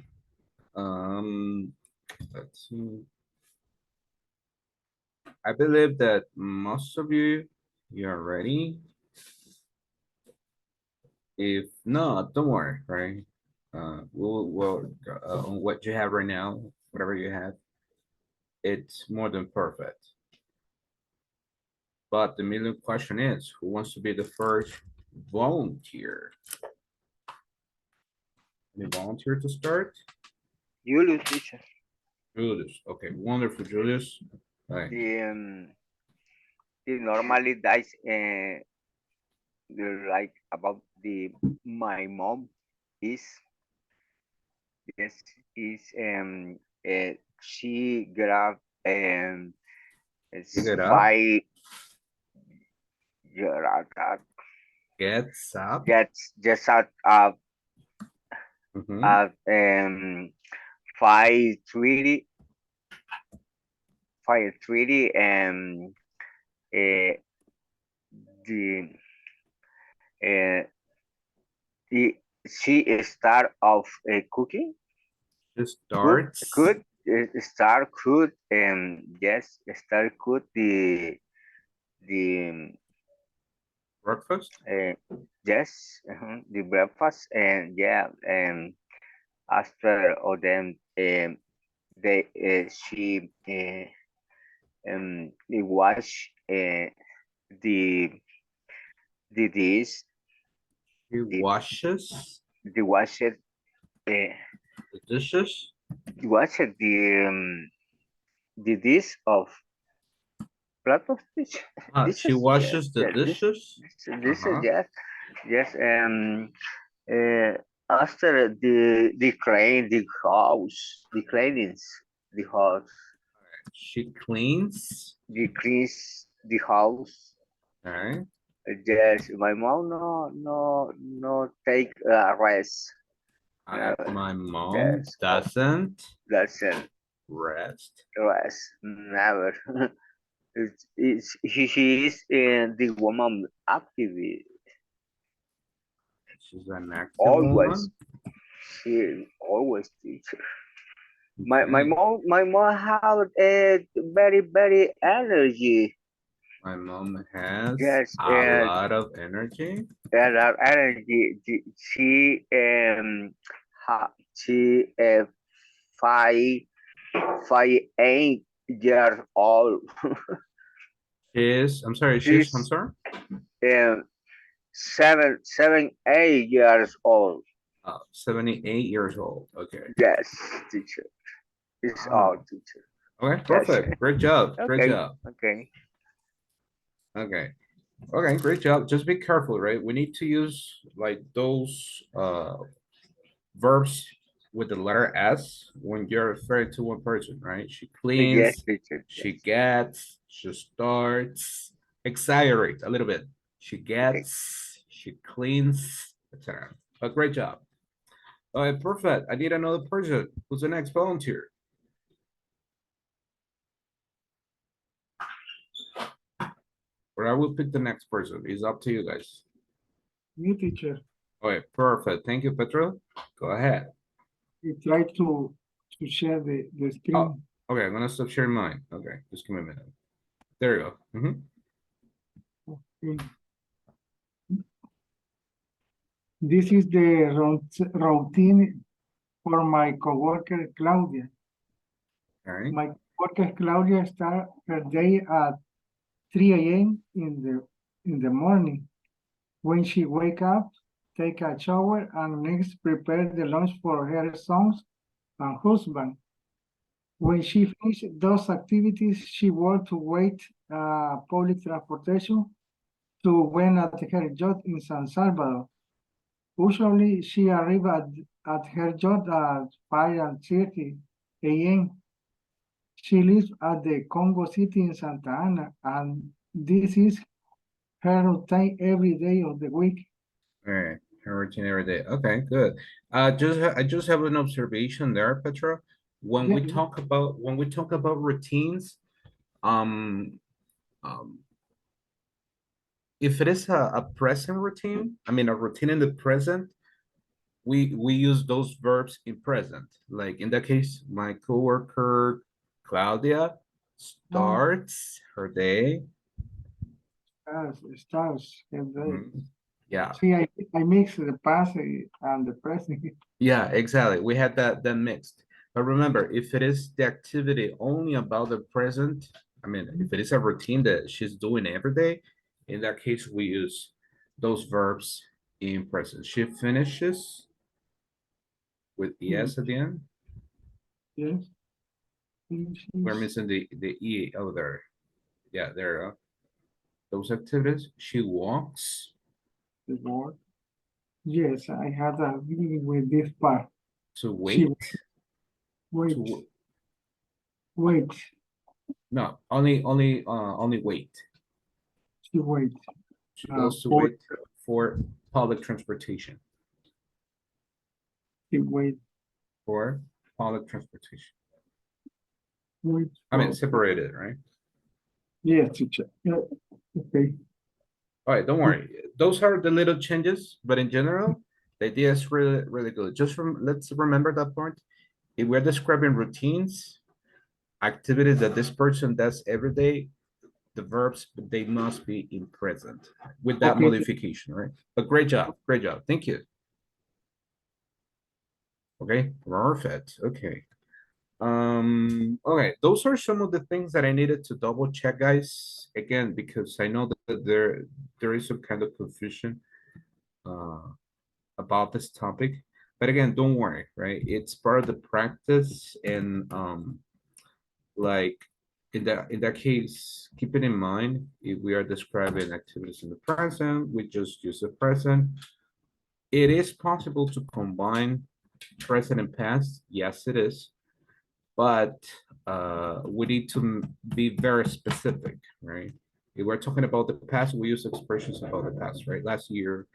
Speaker 1: let's see. I believe that most of you are ready. If not, don't worry, right? We'll on what you have right now, whatever you have, it's more than perfect. But the million question is, who wants to be the first volunteer? Any volunteer to start?
Speaker 9: Julius, teacher.
Speaker 1: Julius. Okay, wonderful, Julius. All right.
Speaker 9: The normally dies like about my mom is yes is she grab
Speaker 1: You get up,
Speaker 9: 5 year
Speaker 1: gets up.
Speaker 9: gets just out
Speaker 1: Mhm.
Speaker 9: at 5:30 and uh, the uh, the she start of cooking
Speaker 1: It starts.
Speaker 9: could start could yes start could the
Speaker 1: Breakfast.
Speaker 9: yes the breakfast and yeah and after of them they she wash the the dish
Speaker 1: He
Speaker 9: the
Speaker 1: washes
Speaker 9: the wash it
Speaker 1: the dishes.
Speaker 9: wash it the dish of platos dish
Speaker 1: She
Speaker 9: dishes yes
Speaker 1: washes the
Speaker 9: yeah,
Speaker 1: dishes.
Speaker 9: this is
Speaker 1: Uh-huh.
Speaker 9: yes yes uh, after the clean the house the cleanings the house
Speaker 1: She cleans.
Speaker 9: the cleans the house.
Speaker 1: All right.
Speaker 9: Yes, my mom no take a rest. Never.
Speaker 1: My mom
Speaker 9: Yes,
Speaker 1: doesn't
Speaker 9: doesn't
Speaker 1: rest.
Speaker 9: rest. Never. She is the woman active.
Speaker 1: She's an active
Speaker 9: Always.
Speaker 1: woman.
Speaker 9: She always teacher.
Speaker 1: Okay.
Speaker 9: My mom have a very energy.
Speaker 1: My mom has
Speaker 9: Yes,
Speaker 1: a lot of energy.
Speaker 9: and her energy. She 5 8 years old.
Speaker 1: I'm sorry, I'm
Speaker 9: She's
Speaker 1: sorry.
Speaker 9: 7 8 years old.
Speaker 1: 78 years old. Okay.
Speaker 9: Yes, teacher. It's all
Speaker 1: Wow.
Speaker 9: teacher.
Speaker 1: Okay,
Speaker 9: Yes.
Speaker 1: perfect. Great job. Great
Speaker 9: Okay.
Speaker 1: job.
Speaker 9: Okay.
Speaker 1: Okay. Okay, great job. Just be careful, right? We need to use like those verbs with the letter S when you're referring to one person, right? She
Speaker 9: Yes,
Speaker 1: cleans,
Speaker 9: teacher.
Speaker 1: she gets, she starts, exaggerate a little bit. She
Speaker 9: Okay.
Speaker 1: gets, she cleans, etc. But great job. All right, perfect. I need another person. Who's the next volunteer? Or I will pick the next person. It's up to you guys.
Speaker 5: Me, teacher.
Speaker 1: All right, perfect. Thank you, Petro. Go ahead.
Speaker 5: I try to share the screen.
Speaker 1: Oh, okay, I'm gonna stop sharing mine. Okay, just give me a minute. There you go. Mhm.
Speaker 5: Okay. This is the routine for my coworker Claudia.
Speaker 1: All right.
Speaker 5: My coworker Claudia start her day at 3 a.m. in the morning. When she wake up, take a shower, and next prepare the lunch for her sons and husband. When she finish those activities, she work to wait public transportation to when at her job in San Salvador. Usually she arrive at her job at 5:30 a.m. She lives at the Congo City in Santa Ana, and this is her routine every day of the week.
Speaker 1: All right. Her routine every day. Okay, good. I just have an observation there, Petra. When we
Speaker 5: Yeah.
Speaker 1: talk about routines, um, um, if it is a present routine, I mean a routine in the present, we use those verbs in present. Like in that case, my coworker Claudia starts her day.
Speaker 5: Stars every day.
Speaker 1: Mhm. Yeah,
Speaker 5: See, I mix the past and the present.
Speaker 1: yeah, exactly. We had that mixed. But remember, if it is the activity only about the present, I mean, if it is a routine that she's doing every day, in that case, we use those verbs in present. She finishes with es at the end.
Speaker 5: Yes.
Speaker 1: We're missing the e. Oh, there. Yeah, there. Those activities. She walks
Speaker 5: The board. Yes, I had a meeting with this part.
Speaker 1: to
Speaker 5: She
Speaker 1: wait.
Speaker 5: wait,
Speaker 1: To
Speaker 5: wait,
Speaker 1: no, only wait.
Speaker 5: she wait.
Speaker 1: She goes to
Speaker 5: For
Speaker 1: wait for public transportation.
Speaker 5: she wait,
Speaker 1: For public transportation.
Speaker 5: wait.
Speaker 1: I mean,
Speaker 5: For,
Speaker 1: separated, right?
Speaker 5: yes, teacher. Yeah. Okay.
Speaker 1: All right, don't worry. Those are the little changes, but in general, the idea is really, really good. Just let's remember that point. If we're describing routines, activities that this person does every day, the verbs, they must be in present with that
Speaker 5: Okay.
Speaker 1: modification, right? But great job, great job. Thank you. Okay, perfect. Okay. Okay, those are some of the things that I needed to double check, guys. Again, because I know that there is some kind of confusion about this topic. But again, don't worry, right? It's part of the practice, and like in that case, keep it in mind if we are describing activities in the present, we just use the present. It is possible to combine present and past. Yes, it is. But we need to be very specific, right? If we're talking about the past, we use expressions about the past, right? Last year,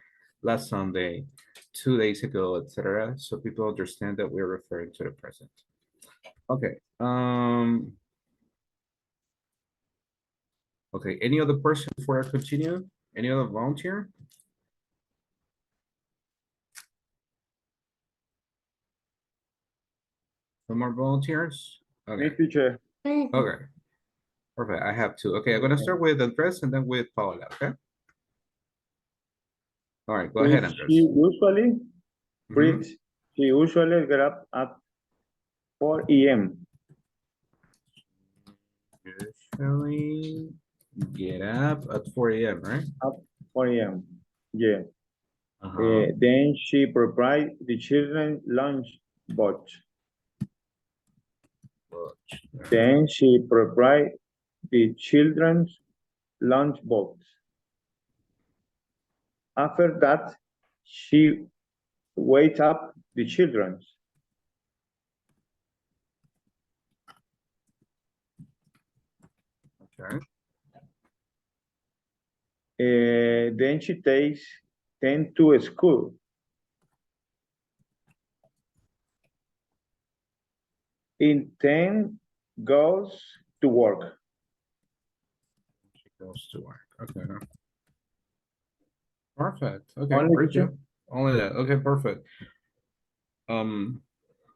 Speaker 1: last Sunday, 2 days ago, etc. So people understand that we're referring to the present. Okay. Okay. Any other person before I continue? Any other volunteer? No more volunteers?
Speaker 3: Me,
Speaker 1: Okay.
Speaker 3: teacher.
Speaker 1: Okay. Perfect. I have two. Okay, I'm gonna start with Andres and then with Paula, okay? All right, go ahead, Andres.
Speaker 3: She usually
Speaker 1: Mhm.
Speaker 3: reads. She usually get up at 4 a.m.
Speaker 1: Usually get up at 4 a.m., right?
Speaker 3: Up 4 a.m. Yeah.
Speaker 1: Uh-huh.
Speaker 3: Then she prepares the children's lunch box. Then she prepares the children's lunch box. After that, she wake up the children.
Speaker 1: Okay.
Speaker 3: Then she takes them to school. In 10 goes to work.
Speaker 1: She goes to work. Okay. Perfect. Okay,
Speaker 3: Only
Speaker 1: great
Speaker 3: two?
Speaker 1: job. Only that. Okay, perfect.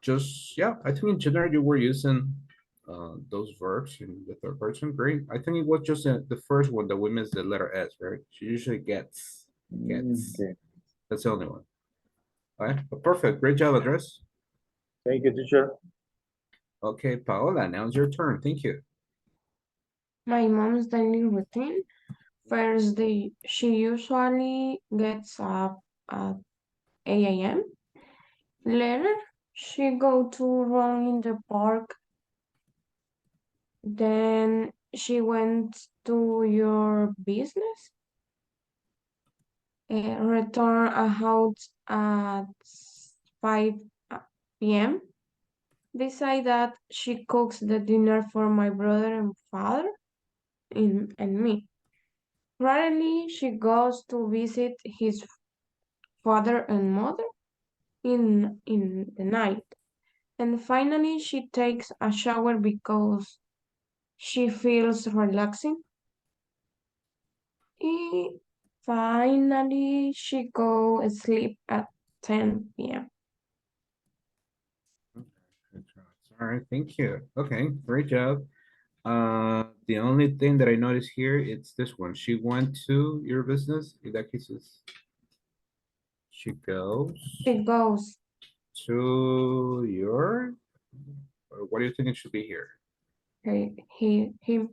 Speaker 1: Just yeah, I think in general you were using those verbs in the third person. Great. I think it was just the first one that we missed the letter S, right? She usually gets.
Speaker 3: Okay.
Speaker 1: That's the only one. All right, but perfect. Great job, Address.
Speaker 3: Thank you, teacher.
Speaker 1: Okay, Paola, now it's your turn. Thank you.
Speaker 4: My mom's daily routine. First, she usually gets up at 8 a.m. Later, she go to run in the park. Then she went to your business. Return a house at 5 p.m. Decide that she cooks the dinner for my brother and father and me. Rarely she goes to visit his father and mother in the night. And finally she takes a shower because she feels relaxing. And finally she go sleep at 10 p.m.
Speaker 1: All right, thank you. Okay, great job. The only thing that I noticed here is this one. She went to your business. In that case, she goes
Speaker 4: She goes
Speaker 1: to your. Or what do you think it should be here?
Speaker 4: him,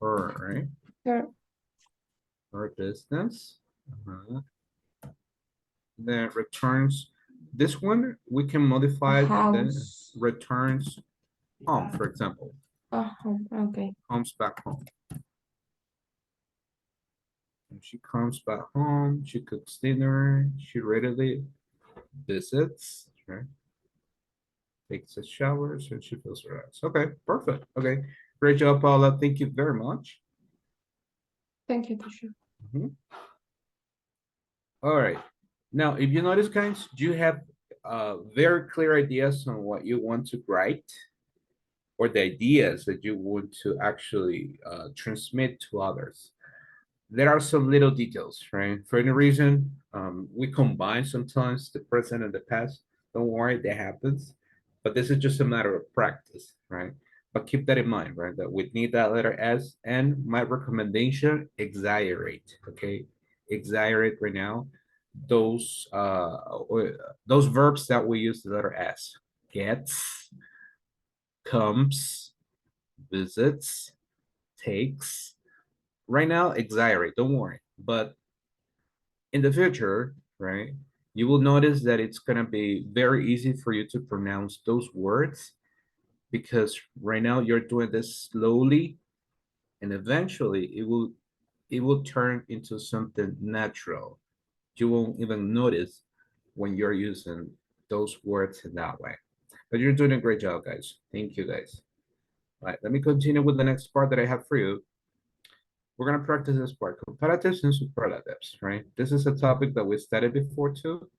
Speaker 1: Her, right?
Speaker 4: her,
Speaker 1: Her business. Then returns. This one we can modify to then
Speaker 4: house.
Speaker 1: returns home, for example.
Speaker 4: Okay.
Speaker 1: Comes back home. When she comes back home, she cooks dinner, she readily visits, right? Takes a shower, so she feels relaxed. Okay, perfect. Okay, great job, Paula. Thank you very much.
Speaker 4: Thank you, teacher.
Speaker 1: All right. Now, if you notice, guys, you have very clear ideas on what you want to write or the ideas that you want to actually transmit to others. There are some little details, right? For any reason, we combine sometimes the present and the past. Don't worry, that happens. But this is just a matter of practice, right? But keep that in mind, right? That we need that letter S. And my recommendation, exaggerate, okay? Exaggerate right now. Those verbs that we use the letter S. Gets, comes, visits, takes. Right now, exaggerate, don't worry. But in the future, right, you will notice that it's gonna be very easy for you to pronounce those words because right now you're doing this slowly and eventually it will turn into something natural. You won't even notice when you're using those words in that way. But you're doing a great job, guys. Thank you, guys. All right, let me continue with the next part that I have for you. We're going to practice this part, comparatives and superlatives, right? This is a topic that we studied before too.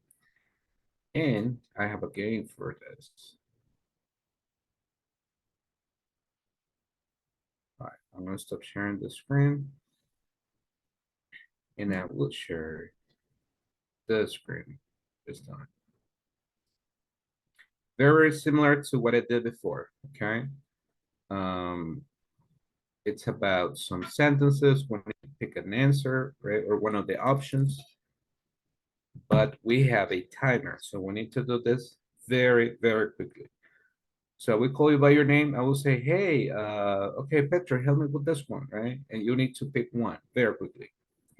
Speaker 1: And I have a game for this. All right, I'm going to stop sharing the screen. And I will share the screen this time. Very similar to what I did before, okay? It's about some sentences when you pick an answer, right? Or one of the options. But we have a timer, so we need to do this very, very quickly. So we call you by your name. I will say, hey, okay, Petra, help me with this one, right? And you need to pick one very quickly.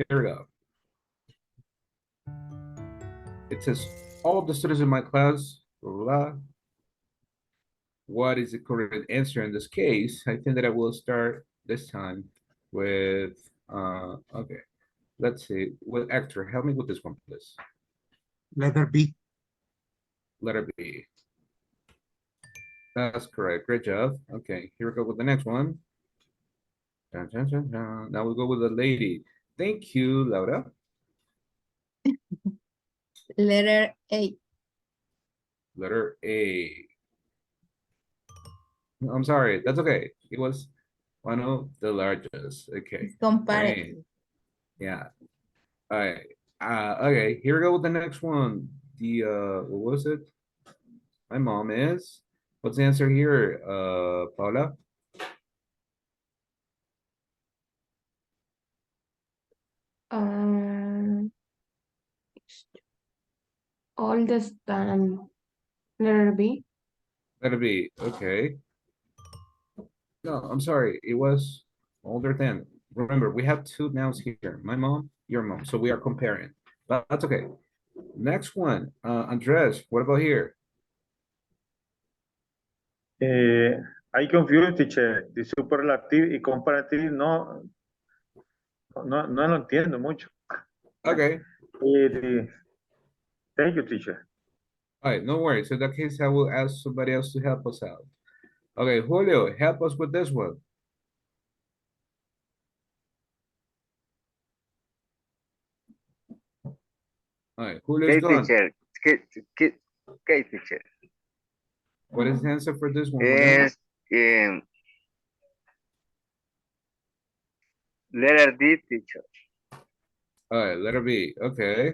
Speaker 1: Here we go. It says, all the students in my class, blah, blah, blah. What is the correct answer in this case? I think that I will start this time with, okay, let's see, with Hector, help me with this one, please.
Speaker 2: Letter B.
Speaker 1: Letter B. That's correct. Great job. Okay, here we go with the next one. Dun, dun, dun, dun. Now we go with the lady. Thank you, Laura.
Speaker 7: Letter A.
Speaker 1: Letter A. No, I'm sorry. That's okay. It was one of the largest. Okay.
Speaker 7: It's comparative.
Speaker 1: Great. Yeah. All right. Okay, here we go with the next one. The what was it? My mom is. What's the answer here, Paula?
Speaker 4: Oldest than letter B.
Speaker 1: Letter B. Okay. No, I'm sorry. It was older than. Remember, we have two nouns here. My mom, your mom. So we are comparing. But that's okay. Next one. Andres, what about here?
Speaker 3: I confused, teacher. The superlative y comparative no lo entiendo mucho.
Speaker 1: Okay.
Speaker 3: Thank you, teacher.
Speaker 1: All right, no worries. In that case, I will ask somebody else to help us out. Okay, Julio, help us with this one. All right, Julio's
Speaker 9: Okay,
Speaker 1: gone.
Speaker 9: teacher. Okay, teacher.
Speaker 1: What is the answer for this one, Julio?
Speaker 9: Is letter D, teacher.
Speaker 1: All right, letter B. Okay.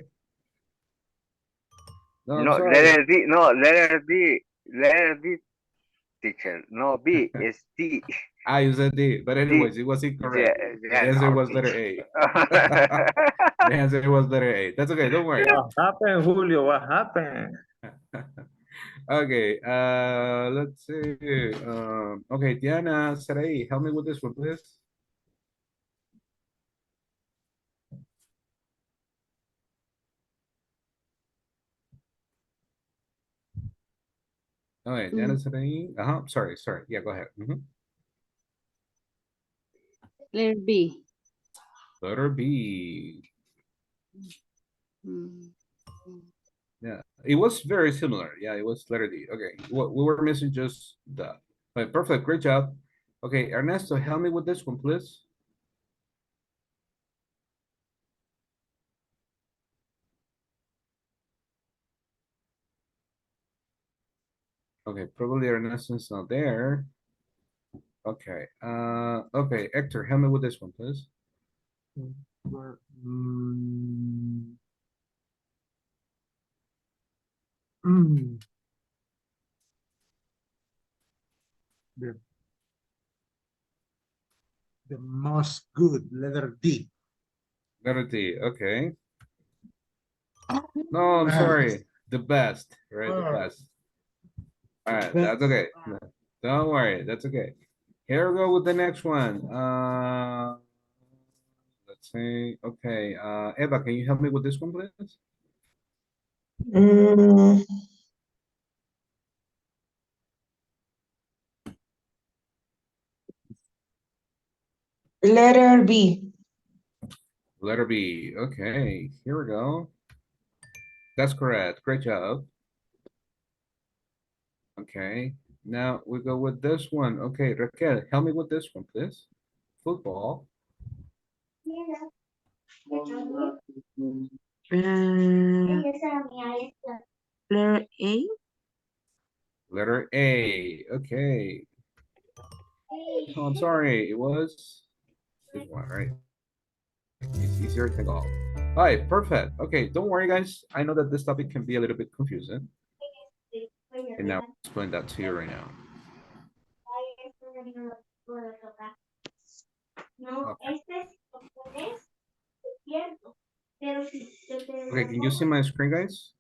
Speaker 1: No, I'm
Speaker 9: No,
Speaker 1: sorry.
Speaker 9: letter D. No, letter D. Letter D, teacher. No, B. It's D.
Speaker 1: You said D, but anyways, it was incorrect. The answer
Speaker 9: No,
Speaker 1: was letter A. The answer was letter A. That's okay, don't worry.
Speaker 3: What happened, Julio? What happened?
Speaker 1: Okay, let's see. Okay, Diana Sarai, help me with this one, please. All right, Diana Sarai. Sorry. Yeah, go ahead.
Speaker 8: Letter B.
Speaker 1: Letter B.
Speaker 8: Mm.
Speaker 1: Yeah, it was very similar. Yeah, it was letter D. Okay, we were missing just the. But perfect, great job. Okay, Ernesto, help me with this one, please. Okay, probably Ernesto's not there. Okay, okay, Hector, help me with this one, please.
Speaker 2: The most good, letter D.
Speaker 1: Letter D, okay. No, I'm sorry. The best, right? The best. All right, that's okay. No, don't worry, that's okay. Here we go with the next one. Let's see. Okay, Eva, can you help me with this one, please?
Speaker 6: Mm, letter B.
Speaker 1: Letter B. Okay, here we go. That's correct. Great job. Okay, now we go with this one. Okay, Raquel, help me with this one, please. Football.
Speaker 10: Letter A.
Speaker 1: Letter A. Okay. Oh, I'm sorry. It was this one, right? It's easier to go. All right, perfect. Okay, don't worry, guys. I know that this topic can be a little bit confusing. And now I'll explain that to you right now. Okay, can you see my screen, guys?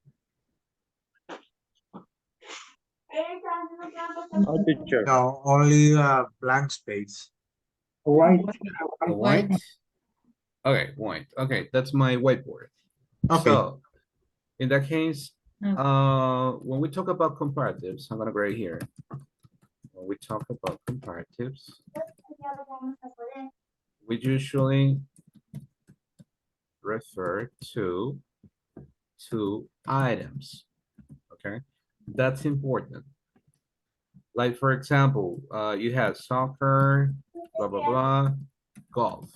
Speaker 3: No, teacher.
Speaker 2: No, only a blank space.
Speaker 5: White.
Speaker 1: A white? Okay, white. Okay, that's my whiteboard.
Speaker 2: Okay.
Speaker 1: So, in that case, when we talk about comparatives, I'm gonna go right here. When we talk about comparatives, we usually refer to two items. Okay, that's important. Like for example, you have soccer, blah, blah, blah, golf.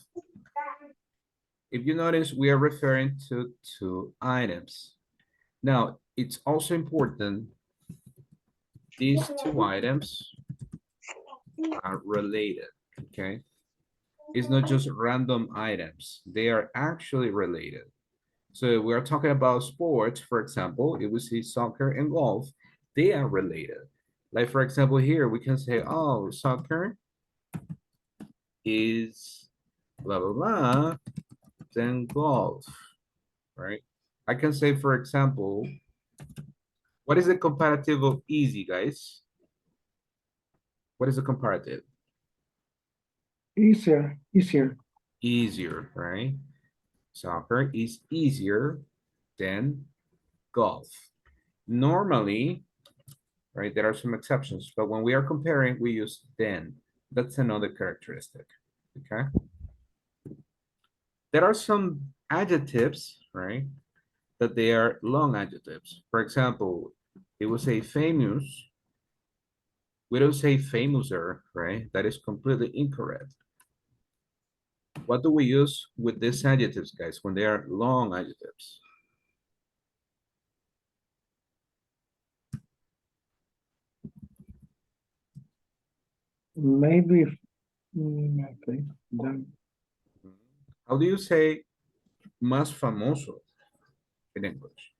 Speaker 1: If you notice, we are referring to two items. Now, it's also important, these two items are related, okay? It's not just random items. They are actually related. So we're talking about sports, for example, if we see soccer and golf, they are related. Like for example, here we can say, oh, soccer is blah, blah, blah, then golf, right? I can say, for example, what is the comparative of easy, guys? What is the comparative?
Speaker 5: Easier.
Speaker 1: Easier, right? Soccer is easier than golf. Normally, right, there are some exceptions, but when we are comparing, we use then. That's another characteristic, okay? There are some adjectives, right, that they are long adjectives. For example, it will say famous. We don't say famouser, right? That is completely incorrect. What do we use with these adjectives, guys, when they are long adjectives?
Speaker 5: Maybe, okay, done.
Speaker 1: How do you say más famoso in English?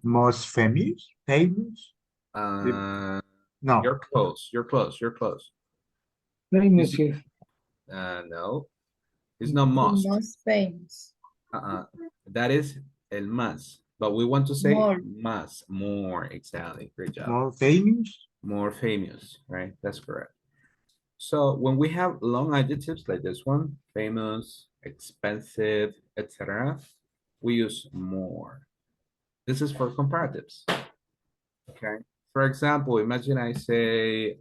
Speaker 2: Most famous? Famous?
Speaker 1: No.
Speaker 2: No.
Speaker 1: You're close. You're close. You're close.
Speaker 5: Famous.
Speaker 1: No, it's not most.
Speaker 7: Most famous.
Speaker 1: That is el más, but we want to say
Speaker 7: More.
Speaker 1: más, more. Exactly. Great job.
Speaker 2: More famous?
Speaker 1: More famous, right? That's correct. So when we have long adjectives like this one, famous, expensive, etc., we use more. This is for comparatives. Okay. For example, imagine I say,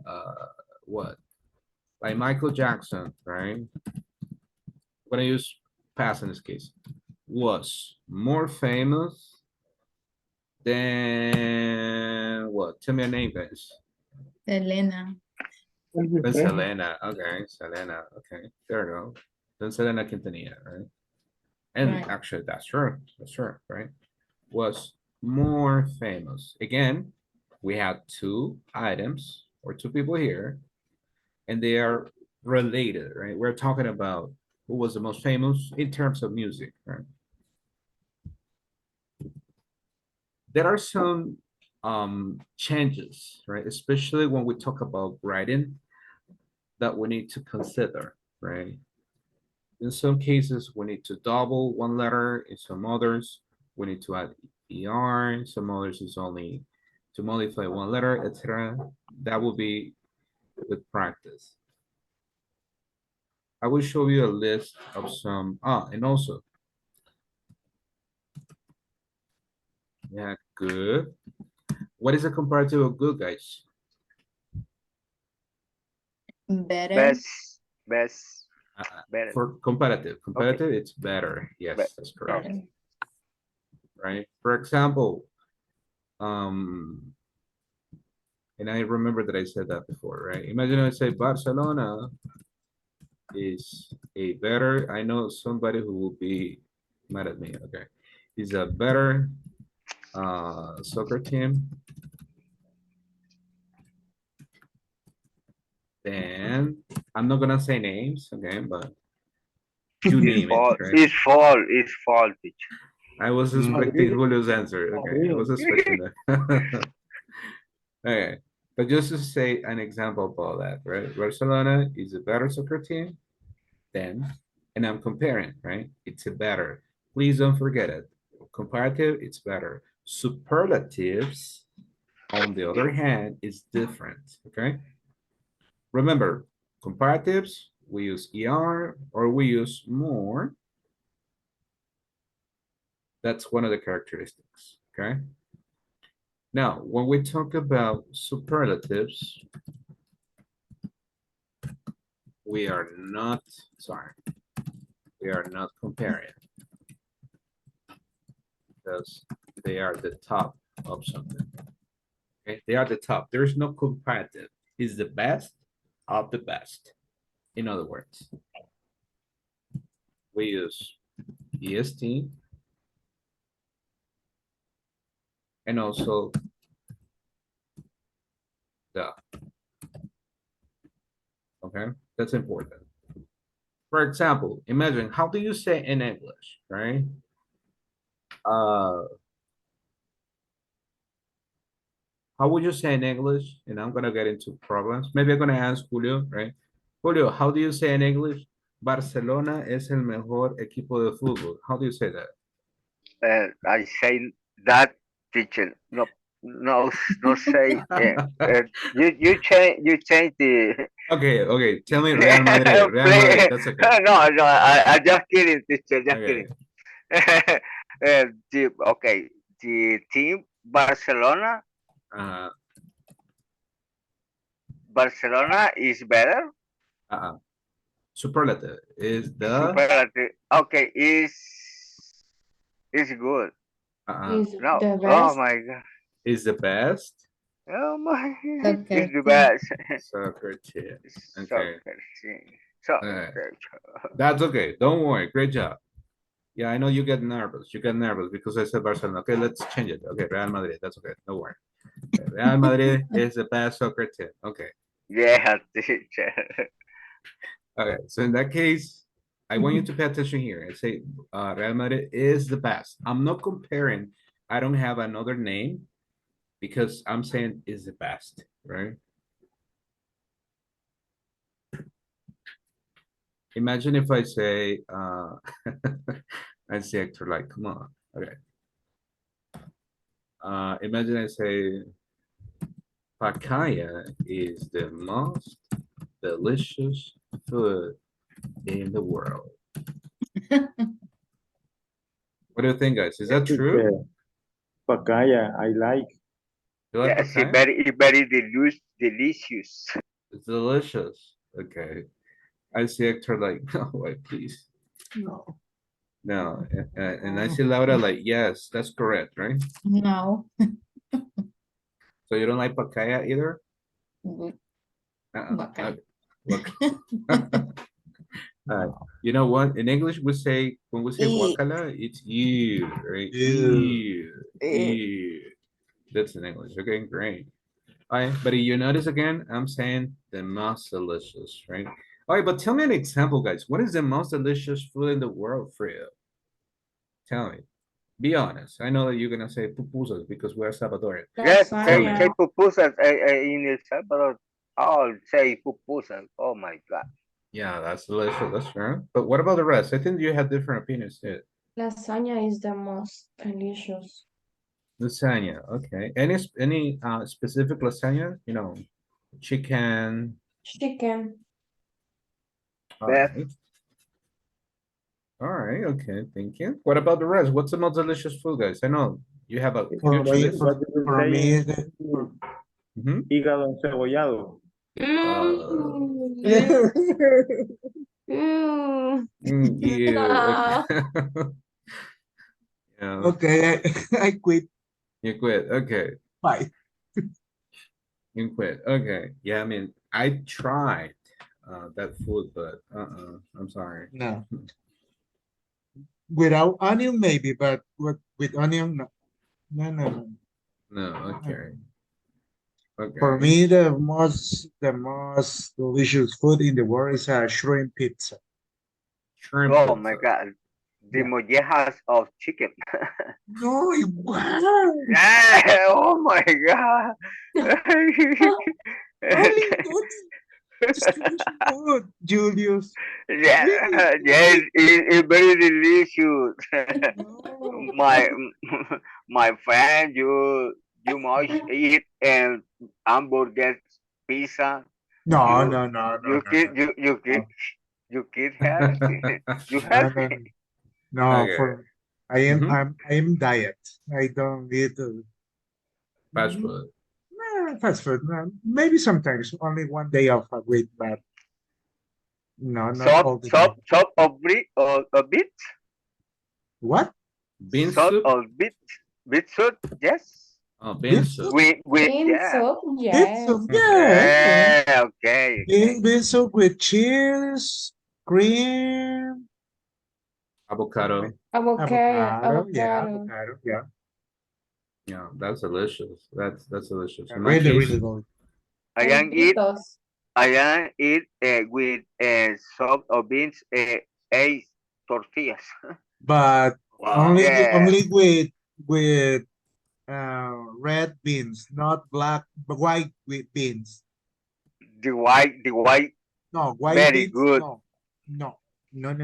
Speaker 1: what? Like Michael Jackson, right? I'm gonna use past in this case. Was more famous than what? Tell me a name, guys.
Speaker 7: Selena.
Speaker 1: Then Selena. Okay, Selena. Okay, there we go. Then Selena Quintanilla, right? And
Speaker 7: Right.
Speaker 1: actually, that's true. That's true, right? Was more famous. Again, we have two items or two people here, and they are related, right? We're talking about who was the most famous in terms of music, right? There are some changes, right? Especially when we talk about writing that we need to consider, right? In some cases, we need to double one letter. In some others, we need to add ER. In some others, it's only to modify one letter, etc. That will be with practice. I will show you a list of some, and also, yeah, good. What is a comparative of good, guys?
Speaker 7: Better.
Speaker 9: Best. Better.
Speaker 1: For comparative, it's better. Yes, that's correct.
Speaker 7: Better.
Speaker 1: Right? For example, and I remember that I said that before, right? Imagine I say Barcelona is a better, I know somebody who will be mad at me, okay? Is a better soccer team than, I'm not gonna say names, okay, but you name it, right?
Speaker 9: It's fall, teacher.
Speaker 1: I was expecting Julio's answer, okay? I was expecting that. Okay, but just to say an example about that, right? Barcelona is a better soccer team than, and I'm comparing, right? It's a better. Please don't forget it. Comparative, it's better. Superlatives, on the other hand, is different, okay? Remember, comparatives, we use ER or we use more. That's one of the characteristics, okay? Now, when we talk about superlatives, we are not, sorry. We are not comparing. Because they are the top of something. Okay, they are the top. There's no comparative. Is the best of the best. In other words, we use EST and also the. Okay, that's important. For example, imagine how do you say in English, right? How would you say in English? And I'm gonna get into problems. Maybe I'm gonna ask Julio, right? Julio, how do you say in English? Barcelona es el mejor equipo de fútbol. How do you say that?
Speaker 9: I say that teacher. No, no, no say. You change the.
Speaker 1: Okay. Tell me Real Madrid. Real Madrid. That's okay.
Speaker 9: No. I just kidding, teacher. Just
Speaker 1: Okay.
Speaker 9: kidding. Okay. The team Barcelona.
Speaker 1: Uh,
Speaker 9: Barcelona is better.
Speaker 1: Superlative is the.
Speaker 9: Superlative. Okay, is good.
Speaker 4: Is
Speaker 9: No.
Speaker 4: the
Speaker 9: Oh
Speaker 4: best.
Speaker 9: my god.
Speaker 1: Is the best.
Speaker 9: Oh my.
Speaker 7: Soccer
Speaker 9: It's the
Speaker 7: team.
Speaker 9: best.
Speaker 1: Soccer team. Okay.
Speaker 9: Soccer team. Soccer.
Speaker 1: That's okay. Don't worry. Great job. Yeah, I know you get nervous. You get nervous because I said Barcelona. Okay, let's change it. Okay, Real Madrid. That's okay. Don't worry. Okay, Real Madrid is the best soccer team. Okay.
Speaker 9: Yeah, teacher.
Speaker 1: Okay. So in that case, I want you to pay attention here and say Real Madrid is the best. I'm not comparing. I don't have another name because I'm saying is the best, right? Imagine if I say, I say actor like, come on, okay. Imagine I say, Pacaya is the most delicious food in the world. What do you think, guys? Is that true?
Speaker 3: Papaya, I like.
Speaker 1: You like
Speaker 9: Yes,
Speaker 1: Pacaya?
Speaker 9: it's very delicious.
Speaker 1: It's delicious. Okay. I see actor like, no, wait, please.
Speaker 6: No.
Speaker 1: No, and I see Laura like, yes, that's correct, right?
Speaker 7: No.
Speaker 1: So you don't like Pacaya either?
Speaker 7: Bacala.
Speaker 1: You know what? In English, we say when we say
Speaker 7: Ew.
Speaker 1: guacala, it's you, right?
Speaker 2: Ew.
Speaker 1: Ew. That's in English. Okay, great. All right, but you notice again, I'm saying the most delicious, right? All right, but tell me an example, guys. What is the most delicious food in the world for you? Tell me. Be honest. I know that you're gonna say pupusas because we're Salvadorian.
Speaker 9: Yes, say
Speaker 4: Lasagna.
Speaker 9: pupusas in El Salvador. Oh, say pupusas. Oh my god.
Speaker 1: Yeah, that's delicious. That's true. But what about the rest? I think you have different opinions too.
Speaker 4: Lasagna is the most delicious.
Speaker 1: Lasagna. Okay. Any specific lasagna? You know, chicken.
Speaker 4: Chicken.
Speaker 1: All
Speaker 9: Yes.
Speaker 1: right. All right. Okay. Thank you. What about the rest? What's the most delicious food, guys? I know you have a
Speaker 2: For
Speaker 1: huge
Speaker 2: me,
Speaker 1: list.
Speaker 2: for me,
Speaker 1: Mhm.
Speaker 3: Hígado encebollado.
Speaker 4: Ew.
Speaker 1: You.
Speaker 4: Ah.
Speaker 1: Yeah.
Speaker 2: okay, I quit.
Speaker 1: You quit. Okay.
Speaker 2: Bye.
Speaker 1: You quit. Okay. Yeah. I mean, I tried that food, but I'm sorry.
Speaker 2: No. Without onion, maybe, but with onion, no. No.
Speaker 1: No. Okay. Okay.
Speaker 2: For me, the most delicious food in the world is a shrimp pizza.
Speaker 1: Shrimp
Speaker 9: Oh my
Speaker 1: pizza.
Speaker 9: god. The
Speaker 2: Yeah.
Speaker 9: mollejas of chicken.
Speaker 2: No, it was
Speaker 9: Oh my god.
Speaker 2: only that's delicious food, Julius.
Speaker 9: Yeah,
Speaker 2: Really,
Speaker 9: yes,
Speaker 2: really.
Speaker 9: it's very delicious.
Speaker 2: No.
Speaker 9: my my friend, you must eat and hamburgers, pizza.
Speaker 2: No,
Speaker 9: You
Speaker 2: no, no, no,
Speaker 9: you
Speaker 2: no,
Speaker 9: kid
Speaker 2: no,
Speaker 9: you kid healthy. You
Speaker 2: no, no,
Speaker 9: healthy.
Speaker 2: no.
Speaker 1: Okay.
Speaker 2: For
Speaker 1: Mhm.
Speaker 2: I am diet. I don't eat
Speaker 1: Fast food.
Speaker 2: fast food. No. Maybe sometimes only one day off a week, but No, not all the time.
Speaker 9: Salt of beet,
Speaker 2: What?
Speaker 1: Bean
Speaker 9: salt
Speaker 1: soup?
Speaker 9: of beet soup, yes.
Speaker 1: Oh, bean
Speaker 2: Beef
Speaker 1: soup.
Speaker 2: soup?
Speaker 4: Bean
Speaker 9: Yeah.
Speaker 4: soup,
Speaker 2: Beef
Speaker 4: yes.
Speaker 2: soup, yeah.
Speaker 9: Yeah, okay.
Speaker 2: Bean soup with cheese, cream,
Speaker 1: Avocado.
Speaker 4: Avocado,
Speaker 2: yeah,
Speaker 4: avocado.
Speaker 2: yeah.
Speaker 1: Yeah, that's delicious. That's delicious. In my
Speaker 2: Really,
Speaker 1: case,
Speaker 2: really good.
Speaker 9: I
Speaker 4: And
Speaker 9: can eat
Speaker 4: fritos.
Speaker 9: with soup or beans, 8 tortillas.
Speaker 2: But
Speaker 1: wow.
Speaker 9: Yeah,
Speaker 2: only with red beans, not black, but white with beans.
Speaker 9: the white,
Speaker 2: No, white
Speaker 9: very
Speaker 2: beans,
Speaker 9: good.
Speaker 2: no, no, no.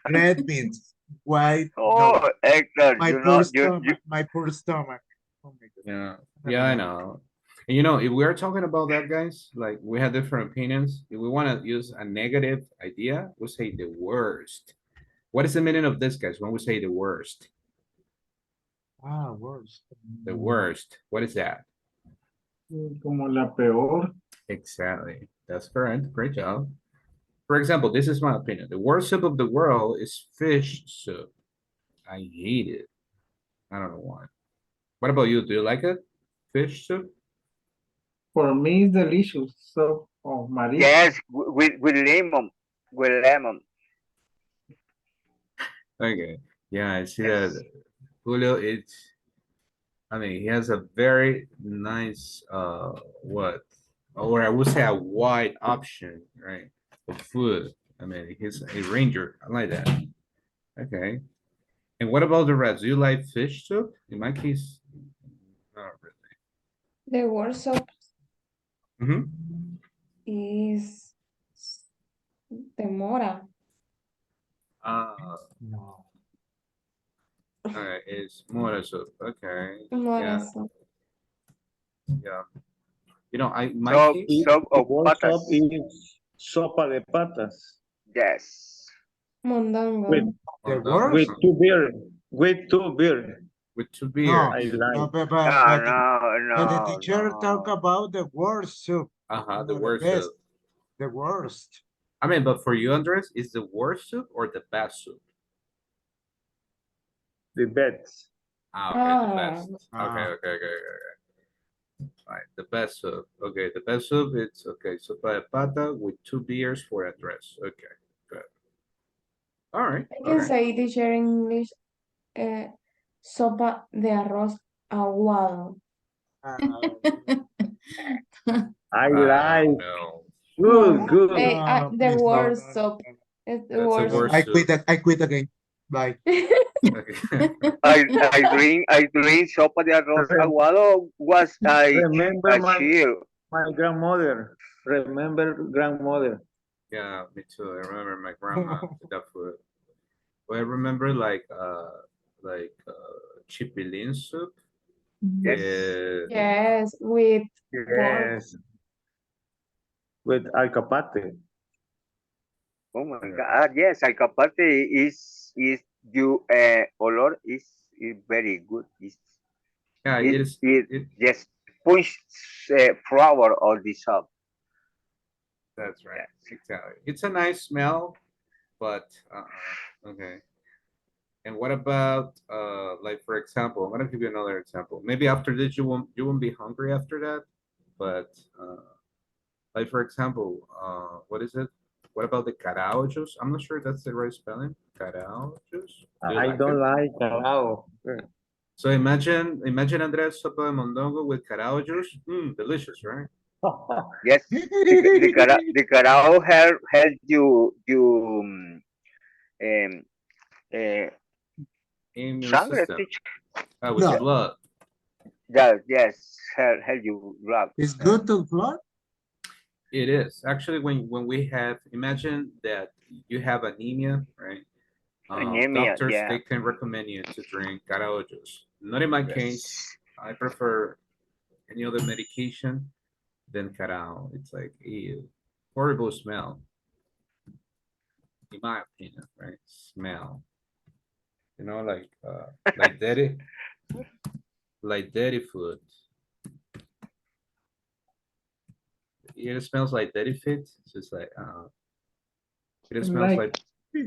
Speaker 2: Red beans, white, no.
Speaker 9: Oh, Hector,
Speaker 2: My
Speaker 9: you know,
Speaker 2: poor stomach, my poor stomach. Oh my God.
Speaker 1: Yeah.
Speaker 2: No,
Speaker 1: Yeah,
Speaker 2: no,
Speaker 1: I
Speaker 2: no.
Speaker 1: know. And you know, if we're talking about that, guys, like we have different opinions. If we want to use a negative idea, we say the worst. What is the meaning of this, guys, when we say the worst?
Speaker 2: Ah, worse.
Speaker 1: The worst. What is that?
Speaker 5: Como la peor.
Speaker 1: Exactly. That's correct. Great job. For example, this is my opinion. The worst soup of the world is fish soup. I hate it. I don't know why. What about you? Do you like it? Fish soup?
Speaker 5: For me, it's delicious. So, oh, marisco.
Speaker 9: Yes, with lemon, with lemon.
Speaker 1: Okay. Yeah, I see
Speaker 9: Yes.
Speaker 1: that Julio, I mean, he has a very nice, what? Or I would say a wide option, right? Of food. I mean, he's a ranger. I like that. Okay. And what about the rest? Do you like fish soup? In my case, not really.
Speaker 4: The worst soup
Speaker 1: Mm-hmm.
Speaker 4: is the mora.
Speaker 2: No.
Speaker 1: It's more soup. Okay.
Speaker 4: Mora
Speaker 1: Yeah,
Speaker 4: soup.
Speaker 1: yeah. You know, in my
Speaker 9: So,
Speaker 1: case,
Speaker 9: soup
Speaker 3: The
Speaker 9: of
Speaker 3: word
Speaker 9: patas.
Speaker 3: soup is sopa de patas
Speaker 9: Yes.
Speaker 4: Mondongo.
Speaker 3: with
Speaker 2: The
Speaker 1: on
Speaker 2: worst?
Speaker 3: with two beer.
Speaker 1: with two
Speaker 2: No,
Speaker 1: beers.
Speaker 3: I
Speaker 2: no,
Speaker 3: like.
Speaker 2: but the
Speaker 9: No,
Speaker 2: teacher talk
Speaker 9: no.
Speaker 2: about the worst soup,
Speaker 1: The
Speaker 2: not the
Speaker 1: worst
Speaker 2: best,
Speaker 1: soup.
Speaker 2: the worst.
Speaker 1: I mean, but for you, Andres, is the worst soup or the best soup?
Speaker 3: The best.
Speaker 1: Okay, the
Speaker 4: Ah,
Speaker 1: best. Okay,
Speaker 2: Ah,
Speaker 1: okay. All right, the best soup. Okay, the best soup, it's okay. Sopa de pata with two beers for a dress. Okay, good. All right,
Speaker 4: I can
Speaker 1: okay.
Speaker 4: say teacher in English, sopa de arroz aguado.
Speaker 2: ah,
Speaker 3: I like.
Speaker 1: No,
Speaker 3: Good,
Speaker 4: No,
Speaker 3: good.
Speaker 2: no,
Speaker 4: the
Speaker 2: please, no,
Speaker 4: worst soup. It's the
Speaker 1: that's the
Speaker 4: worst.
Speaker 2: no.
Speaker 1: worst soup.
Speaker 2: I quit again. Bye.
Speaker 1: Okay.
Speaker 9: I drink sopa de arroz
Speaker 3: Re-
Speaker 9: aguado was
Speaker 3: Remember
Speaker 9: a chill.
Speaker 3: my grandmother. Remember grandmother.
Speaker 1: Yeah, me too. I remember my grandma with that food. Well, I remember chipilin soup
Speaker 9: Yes.
Speaker 1: with
Speaker 4: Yes, with pork.
Speaker 3: Yes, with alcapate.
Speaker 9: Oh my
Speaker 1: yeah,
Speaker 9: God. Yes, alcapate is you olor is very good.
Speaker 1: yeah, it is
Speaker 9: It
Speaker 1: it
Speaker 9: just push flower on the soup.
Speaker 1: that's right.
Speaker 9: Yes.
Speaker 1: Exactly. It's a nice smell, but okay. And what about like for example, I'm gonna give you another example. Maybe after this you won't be hungry after that, but like for example, what is it? What about the carao juice? I'm not sure if that's the right spelling. Carao juice. Do you
Speaker 3: I
Speaker 1: like it?
Speaker 3: don't like calao.
Speaker 1: So imagine Andres sopa de mondongo with carao juice. Delicious, right?
Speaker 9: Yes. The carao help um, uh,
Speaker 1: Immune
Speaker 9: sangre
Speaker 1: system.
Speaker 9: teach.
Speaker 1: With the
Speaker 2: No,
Speaker 1: blood.
Speaker 9: Yeah, yes, help you rub.
Speaker 2: it's good to flood.
Speaker 1: It is actually when we have imagine that you have anemia, right?
Speaker 9: Anemia,
Speaker 1: Doctors
Speaker 9: yeah.
Speaker 1: they can recommend you to drink carao juice. Not in my case.
Speaker 9: Yes.
Speaker 1: I prefer any other medication than carao. It's like a horrible smell, in my opinion, right? Smell. You know, like dirty food. It smells like dirty feet. It's just like it smells
Speaker 5: Like,
Speaker 1: like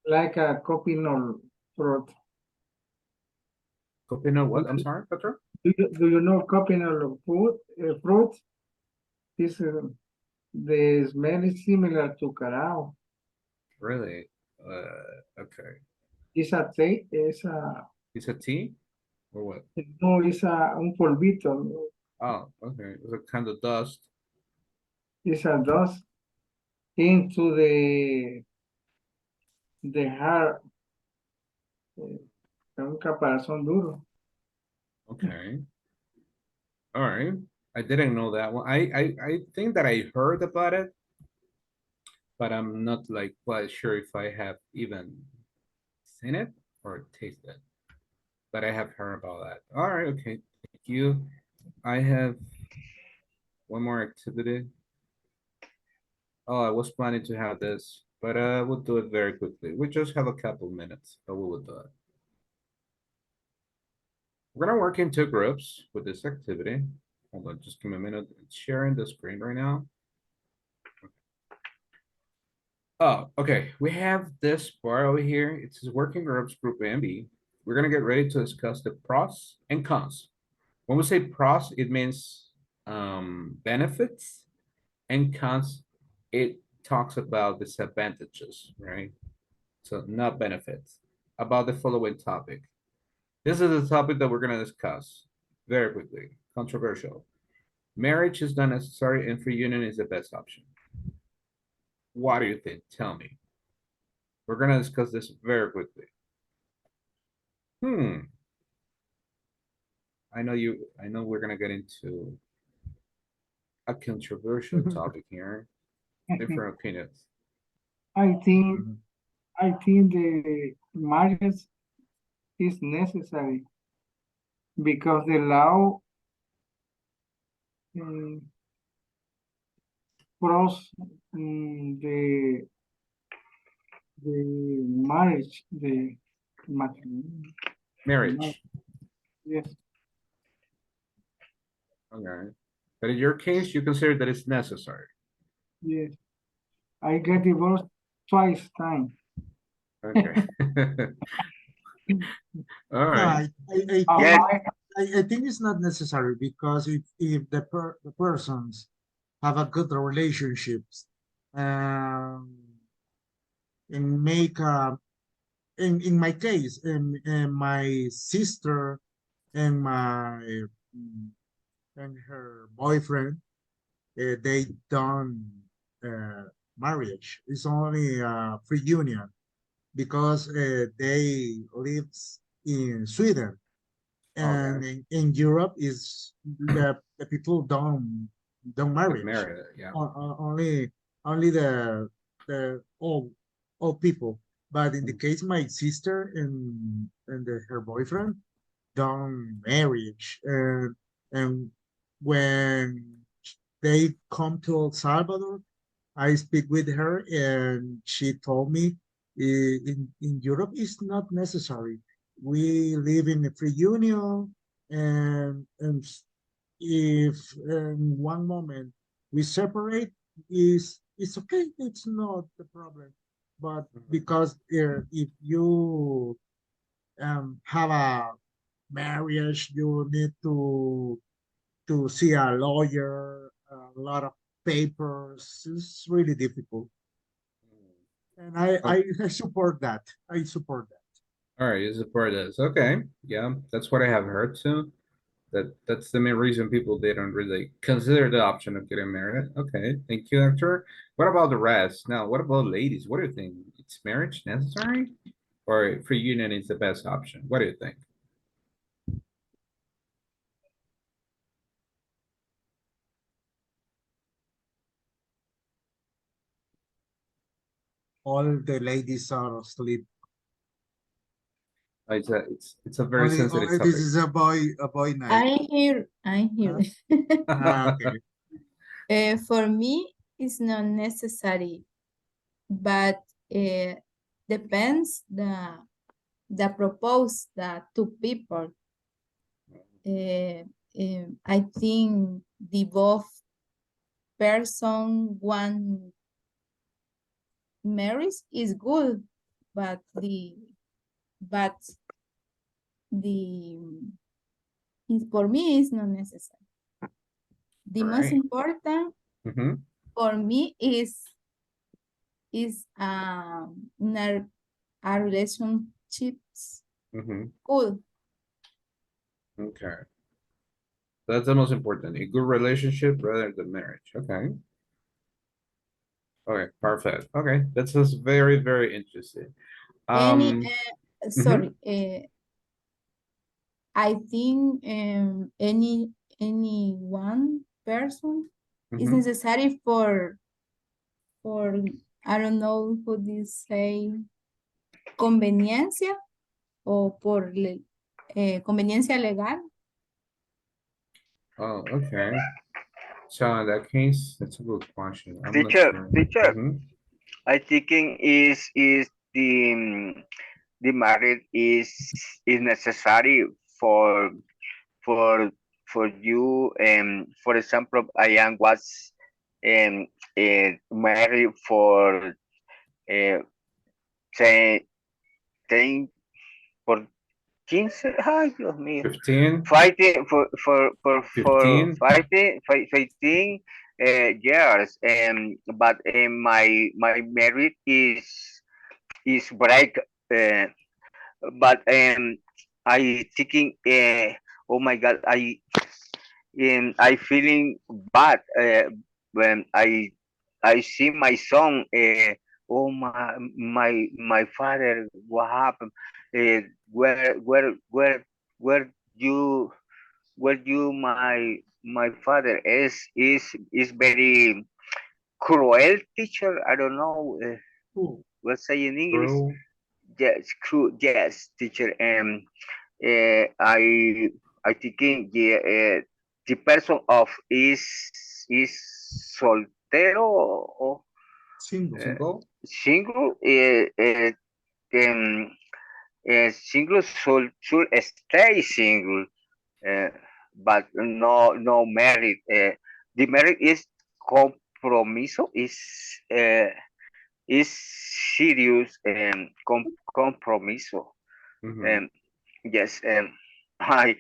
Speaker 5: like a coconut fruit.
Speaker 1: coconut. What? I'm sorry, Petra.
Speaker 5: Do you know coconut fruit? Fruit? This the smell is similar to carao.
Speaker 1: Really? Okay.
Speaker 5: It's a tea, it's a
Speaker 1: It's a tea or what?
Speaker 5: no, it's a un polvito.
Speaker 1: Oh, okay. It's a kind of dust.
Speaker 5: It's a dust into the heart. Un caparazón duro.
Speaker 1: Okay. All right. I didn't know that one. I think that I heard about it, but I'm not like quite sure if I have even seen it or tasted it. But I have heard about that. All right. Okay. Thank you. I have one more activity. Oh, I was planning to have this, but we'll do it very quickly. We just have a couple minutes, but we will do it. We're gonna work in two groups with this activity. Hold on, just give me a minute. It's sharing the screen right now. Oh, okay. We have this bar over here. It says working groups, group A and B. We're gonna get ready to discuss the pros and cons. When we say pros, it means benefits, and cons, it talks about disadvantages, right? So not benefits. About the following topic. This is a topic that we're gonna discuss very quickly. Controversial. Marriage is not necessary and free union is the best option. What do you think? Tell me. We're gonna discuss this very quickly. I know we're gonna get into a controversial topic here. Different opinions.
Speaker 5: I think the marriage is necessary because the law pros the marriage, the matrimony.
Speaker 1: Marriage.
Speaker 5: Yes,
Speaker 1: Okay. But in your case, you consider that it's necessary.
Speaker 5: yes. I get divorced twice time.
Speaker 1: Okay. All
Speaker 2: No,
Speaker 1: right.
Speaker 9: Yes.
Speaker 2: I think it's not necessary because if the persons have a good relationships, um, and make in my case, and my sister and my and her boyfriend, they done marriage. It's only a free union because they lives in Sweden, and
Speaker 1: Okay.
Speaker 2: in Europe is the people don't
Speaker 1: Get
Speaker 2: marriage.
Speaker 1: married, yeah.
Speaker 2: Only the old people. But in the case my sister and her boyfriend done marriage, and when they come to El Salvador, I speak with her and she told me in Europe it's not necessary. We live in a free union, and if in one moment we separate, is it's okay. It's not the problem. But because if you have a marriage, you need to see a lawyer, a lot of papers. It's really difficult. And I support that. I support that.
Speaker 1: All right, you support this. Okay. Yeah, that's what I have heard too. That's the main reason people didn't really consider the option of getting married. Okay, thank you, Hector. What about the rest? Now, what about ladies? What do you think? It's marriage necessary, or free union is the best option? What do you think?
Speaker 2: All the ladies are asleep.
Speaker 1: It's a very sensitive
Speaker 2: Only this
Speaker 1: topic.
Speaker 2: is a boy night.
Speaker 7: I'm here.
Speaker 2: Okay.
Speaker 7: For me, it's not necessary, but depends the propose the two people. I think the both person one marries is good, but but the for me is not necessary. The most
Speaker 1: Right.
Speaker 7: important
Speaker 1: Mm-hmm.
Speaker 7: for me is a relationships
Speaker 1: Mm-hmm.
Speaker 7: good.
Speaker 1: Okay. That's the most important. A good relationship rather than marriage. Okay. Okay, perfect. Okay, that's just very, very interesting.
Speaker 7: Any
Speaker 1: mhm,
Speaker 7: sorry, I think any one person is
Speaker 1: mhm.
Speaker 7: necessary for I don't know who this say conveniencia o conveniencia legal.
Speaker 1: Oh, okay. So in that case, that's a good question. I'm not
Speaker 9: Teacher,
Speaker 1: sure.
Speaker 9: teacher,
Speaker 1: Mhm.
Speaker 9: I thinking is the marriage is necessary for for for you. For example, I am was married for uh, 10, 10 por 15. Ay, Dios mío.
Speaker 1: 15,
Speaker 9: Fighting for
Speaker 1: 15.
Speaker 9: fighting years, but my marriage is break, uh, but I thinking, oh my God, I feeling bad when I see my son. Oh my father, what happened? Where you where you my father is very cruel, teacher. I don't know what's say in English.
Speaker 1: Bro.
Speaker 9: Yes, cruel. Yes, teacher. I thinking, yeah, the person of is soltero or
Speaker 2: Single.
Speaker 9: uh,
Speaker 1: Single?
Speaker 9: single. Um, Single should stay single, uh, but no married. The marriage is compromiso, is serious, compromiso.
Speaker 1: Mm-hmm.
Speaker 9: Um, yes, I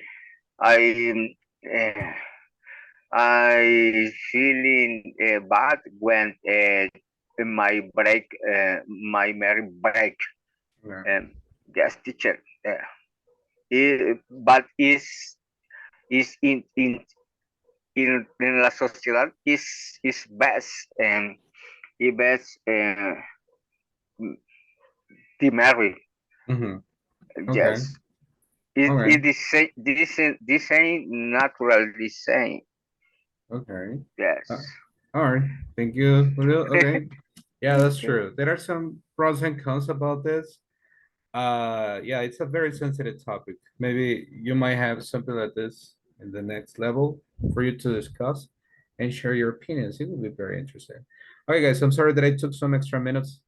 Speaker 9: uh, I feeling bad when my marriage break.
Speaker 1: Yeah.
Speaker 9: Um, yes, teacher. But is in la sociedad is best, and it best the marry.
Speaker 1: Mm-hmm. Okay.
Speaker 9: Yes, it
Speaker 1: Okay.
Speaker 9: is this ain't natural. This ain't.
Speaker 1: Okay.
Speaker 9: Yes.
Speaker 1: All right. Thank you, Julio. Okay. Yeah, that's
Speaker 9: Okay.
Speaker 1: true. There are some pros and cons about this. Yeah, it's a very sensitive topic. Maybe you might have something like this in the next level for you to discuss and share your opinions. It will be very interesting. Okay, guys, I'm sorry that I took some extra minutes.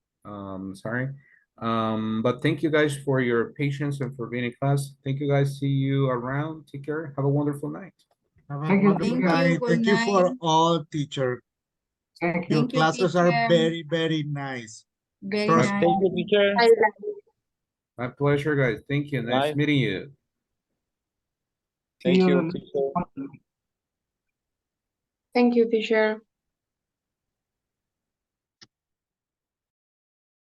Speaker 1: Sorry. But thank you guys for your patience and for being in class. Thank you guys. See you around. Take care. Have a wonderful night.
Speaker 2: Have a
Speaker 5: Thank you,
Speaker 2: wonderful
Speaker 7: Thank
Speaker 5: teacher.
Speaker 7: you.
Speaker 2: night.
Speaker 7: Good
Speaker 2: Thank you
Speaker 7: night.
Speaker 2: for all, teacher.
Speaker 5: Thank
Speaker 2: Your
Speaker 5: you.
Speaker 7: Thank you,
Speaker 2: classes are
Speaker 7: teacher.
Speaker 2: very, very nice.
Speaker 7: Very
Speaker 1: My,
Speaker 2: Trust
Speaker 7: nice.
Speaker 3: Thank you, teacher.
Speaker 1: my pleasure, guys. Thank you. Nice
Speaker 3: Nice.
Speaker 1: meeting you.
Speaker 5: See
Speaker 3: Thank
Speaker 5: you
Speaker 3: you,
Speaker 5: the next
Speaker 3: teacher.
Speaker 5: one.
Speaker 4: Thank you, teacher.